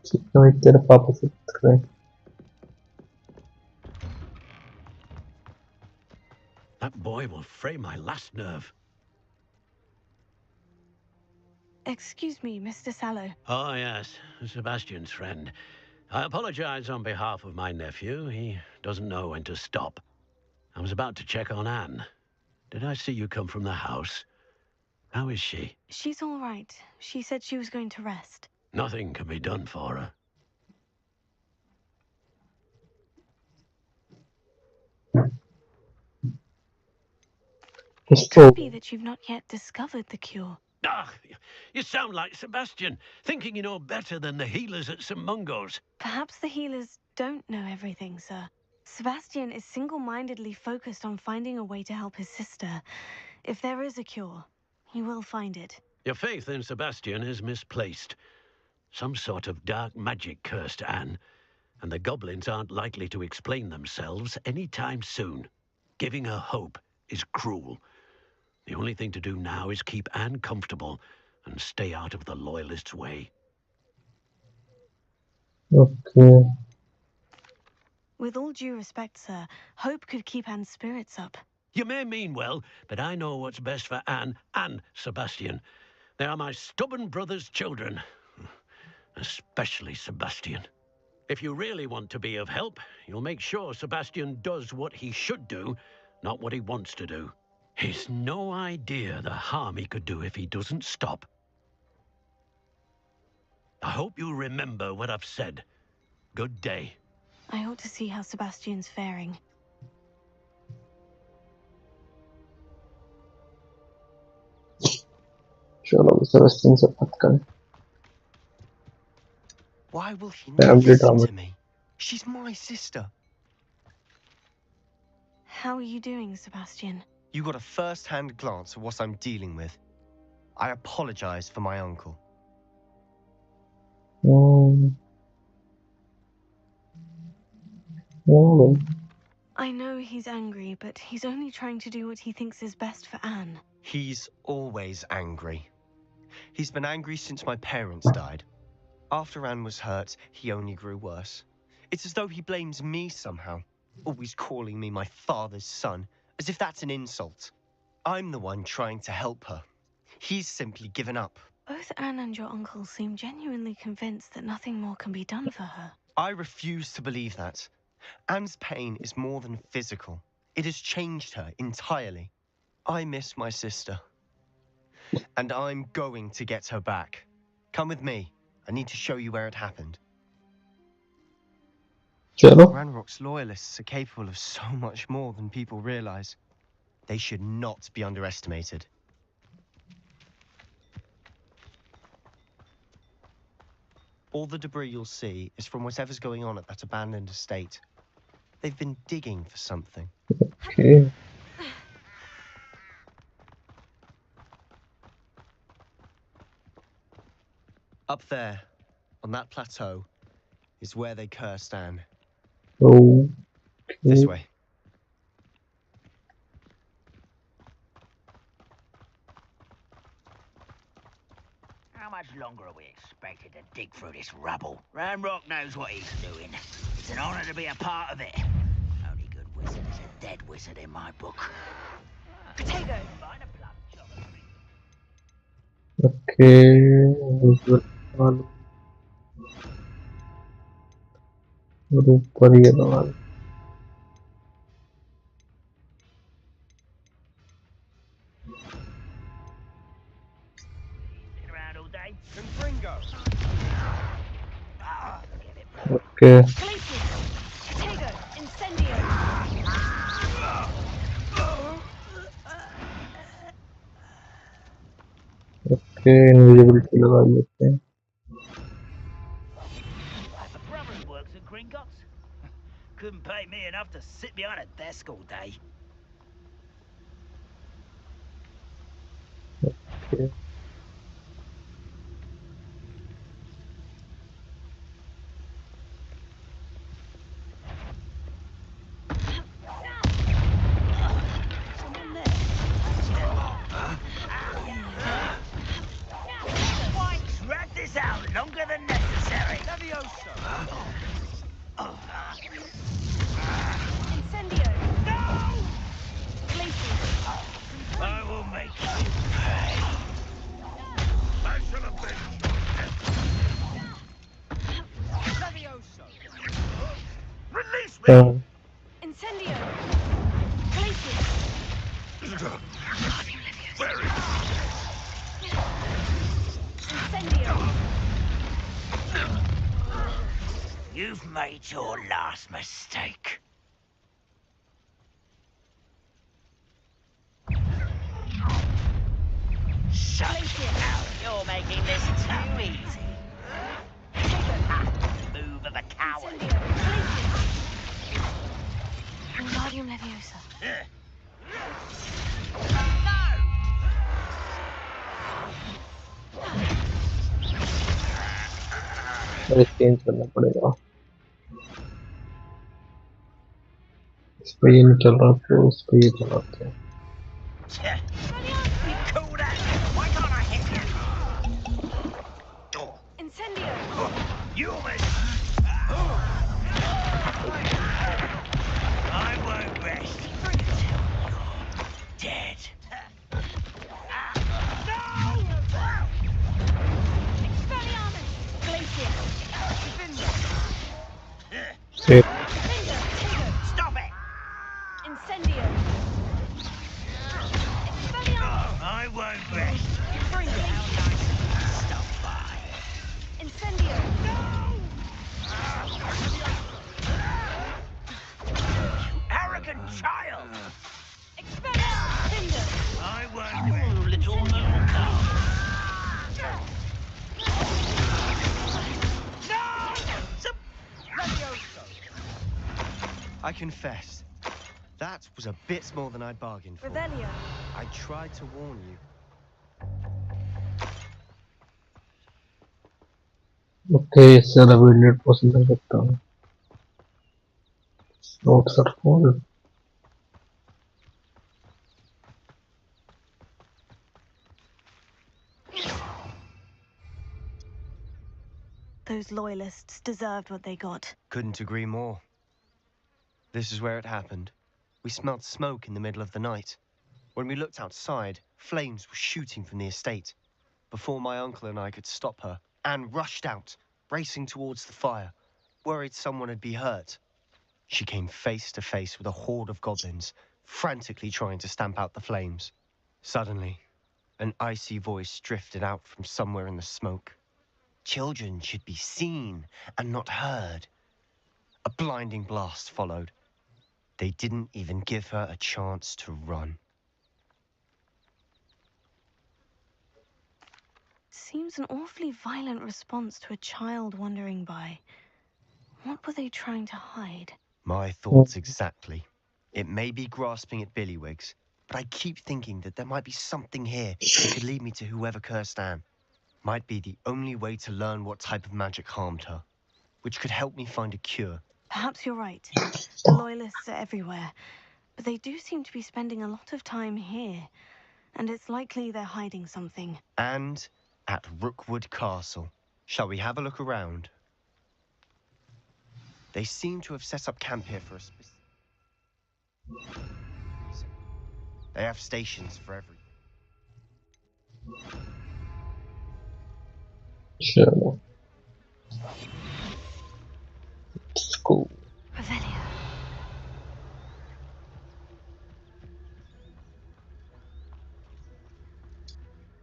कितना ही तेरे पापा से बात करें। That boy will fray my last nerve. Excuse me, Mr. Sallow. Oh, yes, Sebastian's friend. I apologize on behalf of my nephew. He doesn't know when to stop. I was about to check on Anne. Did I see you come from the house? How is she? She's all right. She said she was going to rest. Nothing can be done for her. It could be that you've not yet discovered the cure. Ah, you sound like Sebastian, thinking you know better than the healers at St. Mungo's. Perhaps the healers don't know everything, sir. Sebastian is single-mindedly focused on finding a way to help his sister. If there is a cure, he will find it. Your faith in Sebastian is misplaced. Some sort of dark magic cursed Anne, and the goblins aren't likely to explain themselves anytime soon. Giving her hope is cruel. The only thing to do now is keep Anne comfortable and stay out of the Loyalists' way. Okay. With all due respect, sir, hope could keep Anne's spirits up. You may mean well, but I know what's best for Anne and Sebastian. They are my stubborn brother's children. Especially Sebastian. If you really want to be of help, you'll make sure Sebastian does what he should do, not what he wants to do. He's no idea the harm he could do if he doesn't stop. I hope you remember what I've said. Good day. I ought to see how Sebastian's faring. चलो Sebastian से बात करें. Why will he not listen to me? She's my sister. How are you doing, Sebastian? You got a first-hand glance at what I'm dealing with. I apologize for my uncle. I know he's angry, but he's only trying to do what he thinks is best for Anne. He's always angry. He's been angry since my parents died. After Anne was hurt, he only grew worse. It's as though he blames me somehow, always calling me my father's son, as if that's an insult. I'm the one trying to help her. He's simply given up. Both Anne and your uncle seem genuinely convinced that nothing more can be done for her. I refuse to believe that. Anne's pain is more than physical. It has changed her entirely. I miss my sister. And I'm going to get her back. Come with me. I need to show you where it happened. Ranrock's loyalists are capable of so much more than people realize. They should not be underestimated. All the debris you'll see is from whatever's going on at that abandoned estate. They've been digging for something. Okay. Up there, on that plateau, is where they cursed Anne. Okay. This way. How much longer are we expected to dig through this rubble? Ranrock knows what he's doing. It's an honor to be a part of it. Only good wizard is a dead wizard in my book. Potato. Okay. ऊपर ये दवाल. Okay. Potato. Incendio. Okay, invisibility लगा लेते हैं. My brother works at Gringotts. Couldn't pay me enough to sit behind a desk all day. Okay. Drag this out longer than necessary. Incendio. No! Glacier. I will make you pay. I should have been. Levioso. Release me! Incendio. Glacier. Where is You've made your last mistake. Shut out. You're making this too easy. Move of a coward. Wingardium Leviosa. अरे change करना पड़ेगा इस पे ये नहीं चल रहा तो इस पे ये चलाते हैं Incendio! You almost... I won't rest until you're dead. Expelliarmus! Glacier! Save. Stop it! Incendio! Expelliarmus! I won't rest. Bring it! Stop by. Incendio! Arrogant child! Expelliarmus! Cinder! I won't rest. You little milker. I confess, that was a bit more than I'd bargained for. Revelio! I tried to warn you. Okay इससे ज़्यादा video पसंद नहीं करता हूँ notes are full Those loyalists deserved what they got. Couldn't agree more. This is where it happened. We smelled smoke in the middle of the night. When we looked outside, flames were shooting from the estate. Before my uncle and I could stop her, Anne rushed out, racing towards the fire, worried someone had been hurt. She came face to face with a horde of goblins, frantically trying to stamp out the flames. Suddenly, an icy voice drifted out from somewhere in the smoke. Children should be seen and not heard. A blinding blast followed. They didn't even give her a chance to run. Seems an awfully violent response to a child wandering by. What were they trying to hide? My thoughts exactly. It may be grasping at Billywigs, but I keep thinking that there might be something here that could lead me to whoever cursed Anne. Might be the only way to learn what type of magic harmed her, which could help me find a cure. Perhaps you're right. The loyalists are everywhere, but they do seem to be spending a lot of time here, and it's likely they're hiding something. And at Rookwood Castle. Shall we have a look around? They seem to have set up camp here for a specific reason. They have stations for everything. चलो school Revelio.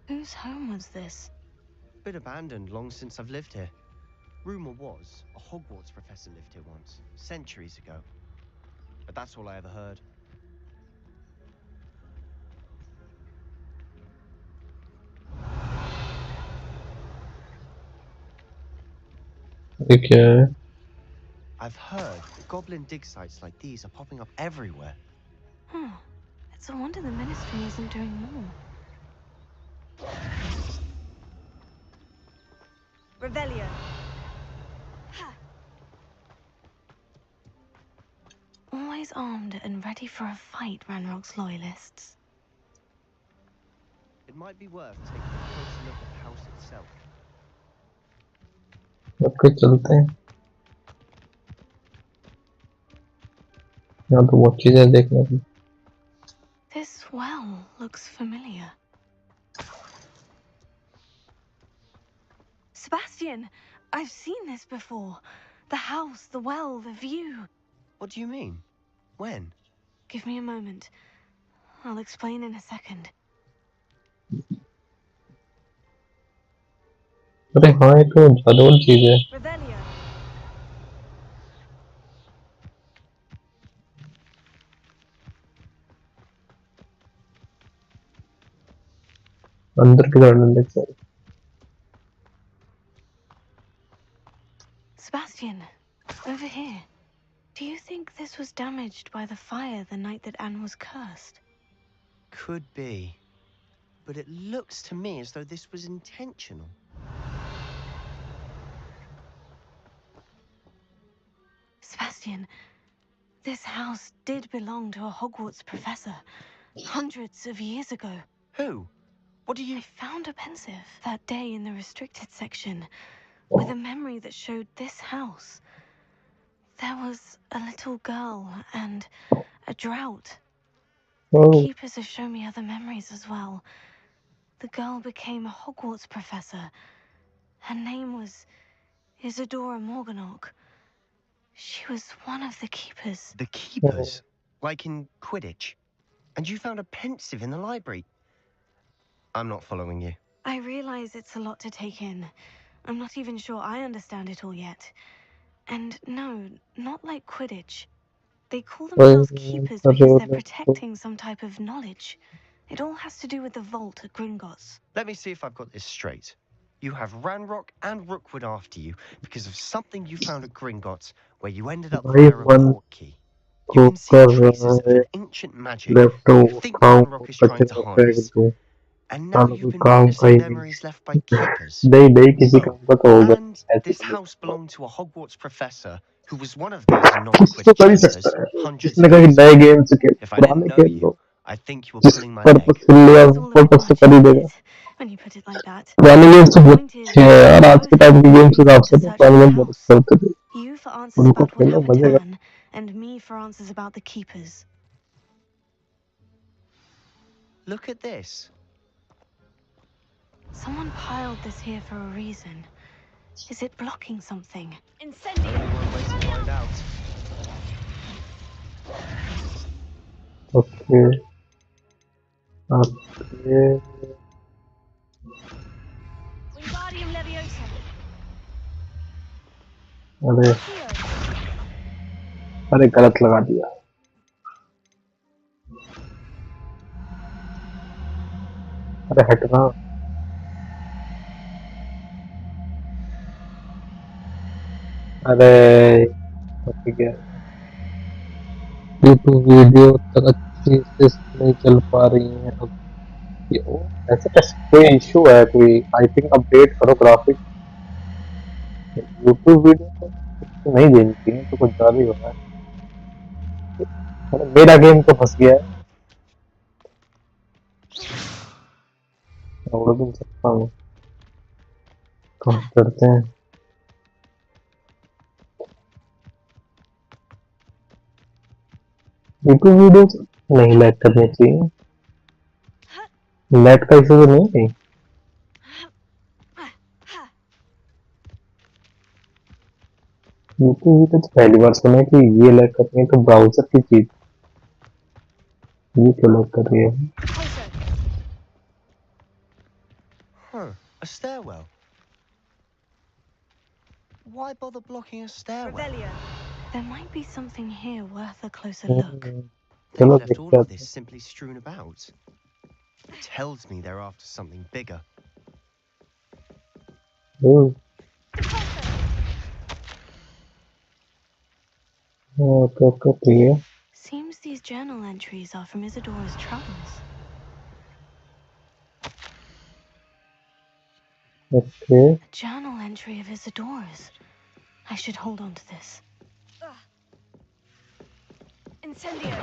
Whose home was this? Been abandoned long since I've lived here. Rumor was a Hogwarts professor lived here once, centuries ago. But that's all I ever heard. ये क्या है I've heard that goblin dig sites like these are popping up everywhere. It's a wonder the ministry isn't doing more. Revelio! Always armed and ready for a fight, Ranrock's loyalists. It might be worth taking a closer look at the house itself. Okay चलते हैं यहाँ तो बहुत चीजें देखने की This well looks familiar. Sebastian, I've seen this before. The house, the well, the view. What do you mean? When? Give me a moment. I'll explain in a second. अरे हाँ ये तो जादुई चीज है Revelio! अंदर की तरफ देख सकते Sebastian, over here. Do you think this was damaged by the fire the night that Anne was cursed? Could be. But it looks to me as though this was intentional. Sebastian, this house did belong to a Hogwarts professor hundreds of years ago. Who? What do you... I found a pensive that day in the restricted section with a memory that showed this house. There was a little girl and a drought. The Oh, keepers have shown me other memories as well. The girl became a Hogwarts professor. Her name was Isadora Morganach. She was one of the keepers. The keepers? Like in Quidditch? And you found a pensive in the library? I'm not following you. I realize it's a lot to take in. I'm not even sure I understand it all yet. And no, not like Quidditch. They call themselves keepers because they're protecting some type of knowledge. It all has to do with the vault at Gringotts. Let me see if I've got this straight. You have Ranrock and Rookwood after you because of something you found at Gringotts where you ended up भाई via a one portkey. You को can see कर traces रहा of है an ancient magic left that you think उठाऊं Ranrock is कचरे trying to में फेंक harness. दूं And now सालों you've को been काम का witnessing he memories left by keepers. नहीं नहीं किसी Oh, काम का तो होगा and ऐसी this cheese house belonged to a Hogwarts professor who was one of those कुछ तो non-Quidditch कर ही keepers सकता है hundreds किसने of कहा कि years नए ago. गेम से खेल If I didn't पुराने know खेल you, low I think you were जिस pulling my पर्पस leg. से लिया It's all a bit purpose से much, कर ही isn't देगा it? When you put it like that. पुराने गेम से The बहुत point is, अच्छे हैं यार we आज के both have टाइम की more गेम के reason हिसाब to से तो search पुराने this गेम बहुत house. अच्छे होते थे You for answers उनको about what Khelo happened to मजे कर Anne, and me for answers about the keepers. Look at this. Someone piled this here for a reason. Is it blocking something? Only one way to find out. Okay okay Wingardium Leviosa. अरे Accio. अरे गलत लगा दिया अरे हटना अरे ठीक है यूट्यूब वीडियो तक अच्छी से नहीं चल पा रही है अब ये ओ ऐसा कैसे कोई इशू है कोई आई थिंक अपडेट करो ग्राफिक यूट्यूब वीडियो तो नहीं देनी चाहिए तो कुछ ज्यादा ही हो रहा है अरे मेरा गेम तो फंस गया है उड़ भी नहीं सकता हूँ कहाँ करते हैं यूट्यूब वीडियो नहीं लैग करनी चाहिए नेट का इशू तो नहीं है यूट्यूब वीडियो तो पहली बार सुना है कि ये लैग करनी है तो ब्राउजर की चीज ये क्यों लैग कर रही है Huh, a stairwell. Why bother blocking a stairwell? Revelio. There might be something here worth a closer look. They've चलो left all देखते of हैं this simply strewn about. Tells me they're after something bigger. Okay okay ठीक है Seems these journal entries are from Isadora's travels. Okay A journal entry of Isadora's. I should hold on to this. Incendio.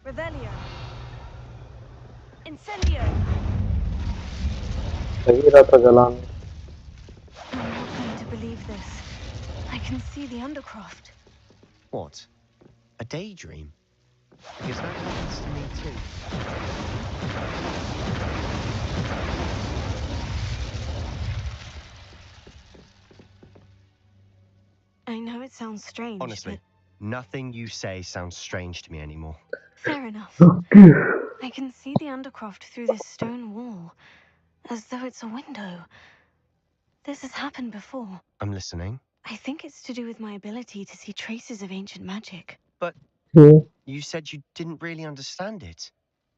Revelio. Incendio. लग ही रहा था जलाने I'm not going to believe this. I can see the Undercroft. What? A daydream? Because that happens to me too. I know it sounds strange, Honestly, nothing you say sounds strange to me anymore. but fair enough. I can see the Undercroft through this stone wall, as though it's a window. This has happened before. I'm listening. I think it's to do with my ability to see traces of ancient magic. But Yeah. you said you didn't really understand it,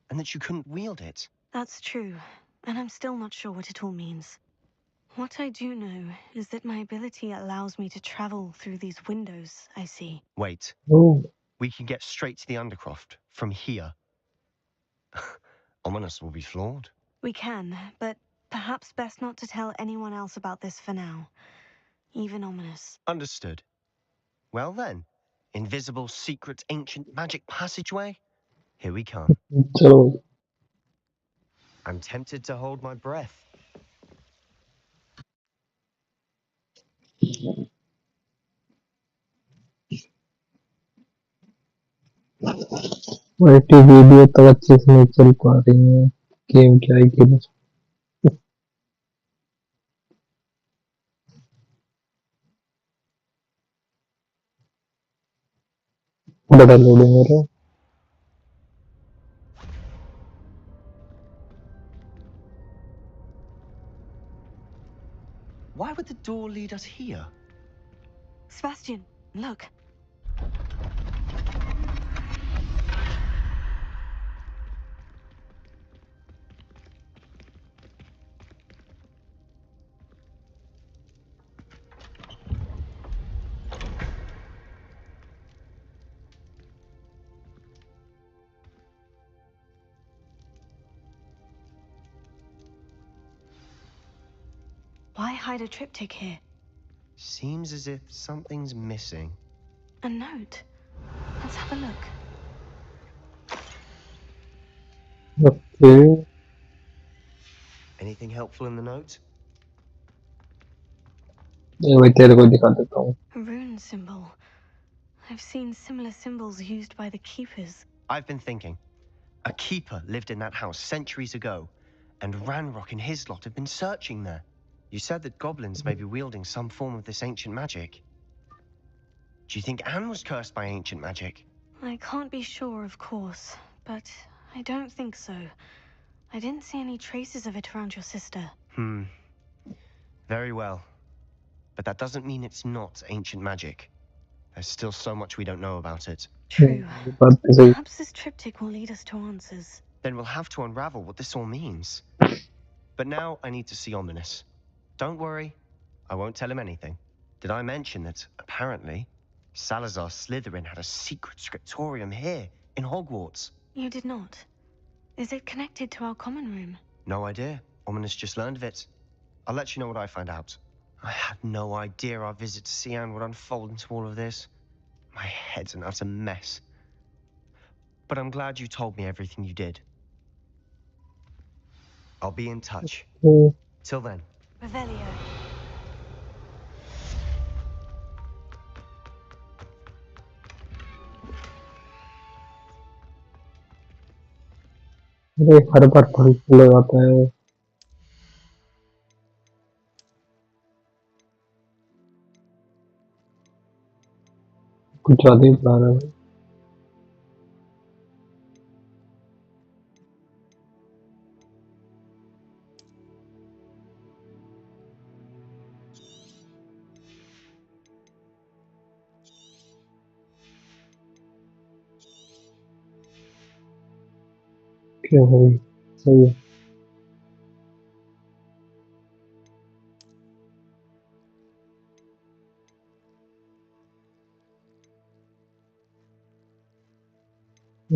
and that you couldn't wield it. That's true, and I'm still not sure what it all means. What I do know is that my ability allows me to travel through these windows I see. Wait. Oh. We can get straight to the Undercroft from here. Ominous will be floored. We can, but perhaps best not to tell anyone else about this for now. Even Ominous. Understood. Well then, invisible, secret, ancient magic passageway? Here we come. चलो. I'm tempted to hold my breath. Multi video तक अच्छे से नहीं चल पा रही है. Game क्या ही खेलूं. बड़ा लोडिंग हो रहा है. Why would the door lead us here? Sebastian, look. Why hide a triptych here? Seems as if something's missing. A note. Let's have a look. Okay. Anything helpful in the note? ये मैं तेरे को दिखा देता हूँ. A rune symbol. I've seen similar symbols used by the keepers. I've been thinking. A keeper lived in that house centuries ago, and Ranrock and his lot have been searching there. You said that goblins may be wielding some form of this ancient magic. Do you think Anne was cursed by ancient magic? I can't be sure, of course, but I don't think so. I didn't see any traces of it around your sister. Very well. But that doesn't mean it's not ancient magic. There's still so much we don't know about it. True. Perhaps this triptych will lead us to answers. Then we'll have to unravel what this all means. But now I need to see Ominous. Don't worry, I won't tell him anything. Did I mention that, apparently, Salazar Slytherin had a secret scriptorium here, in Hogwarts? You did not. Is it connected to our common room? No idea. Ominous just learned of it. I'll let you know what I find out. I had no idea our visit to see Anne would unfold into all of this. My head's an utter mess. But I'm glad you told me everything you did. I'll be in touch. Till then. Revelio. अरे हर बार फल लगाता है वो. कुछ ज्यादा ही बता रहा है. क्या भाई सही है.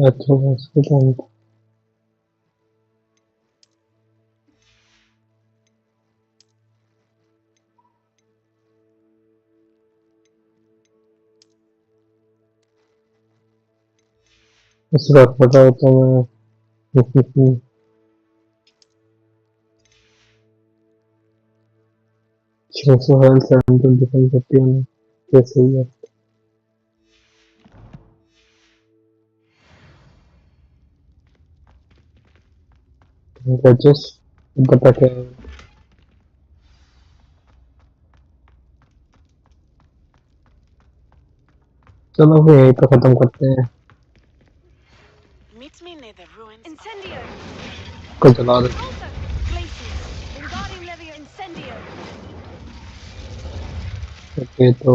अच्छा बस बताऊँ. इसका पता होता मैं. 600 हेल्थ 725 50 में कैसे ही है. गजस बता क्या है. चलो फिर यहीं पे खत्म करते हैं. Meet me near the ruins. Incendio. को जला दे. Also, places. Wingardium Levio Incendio. Okay तो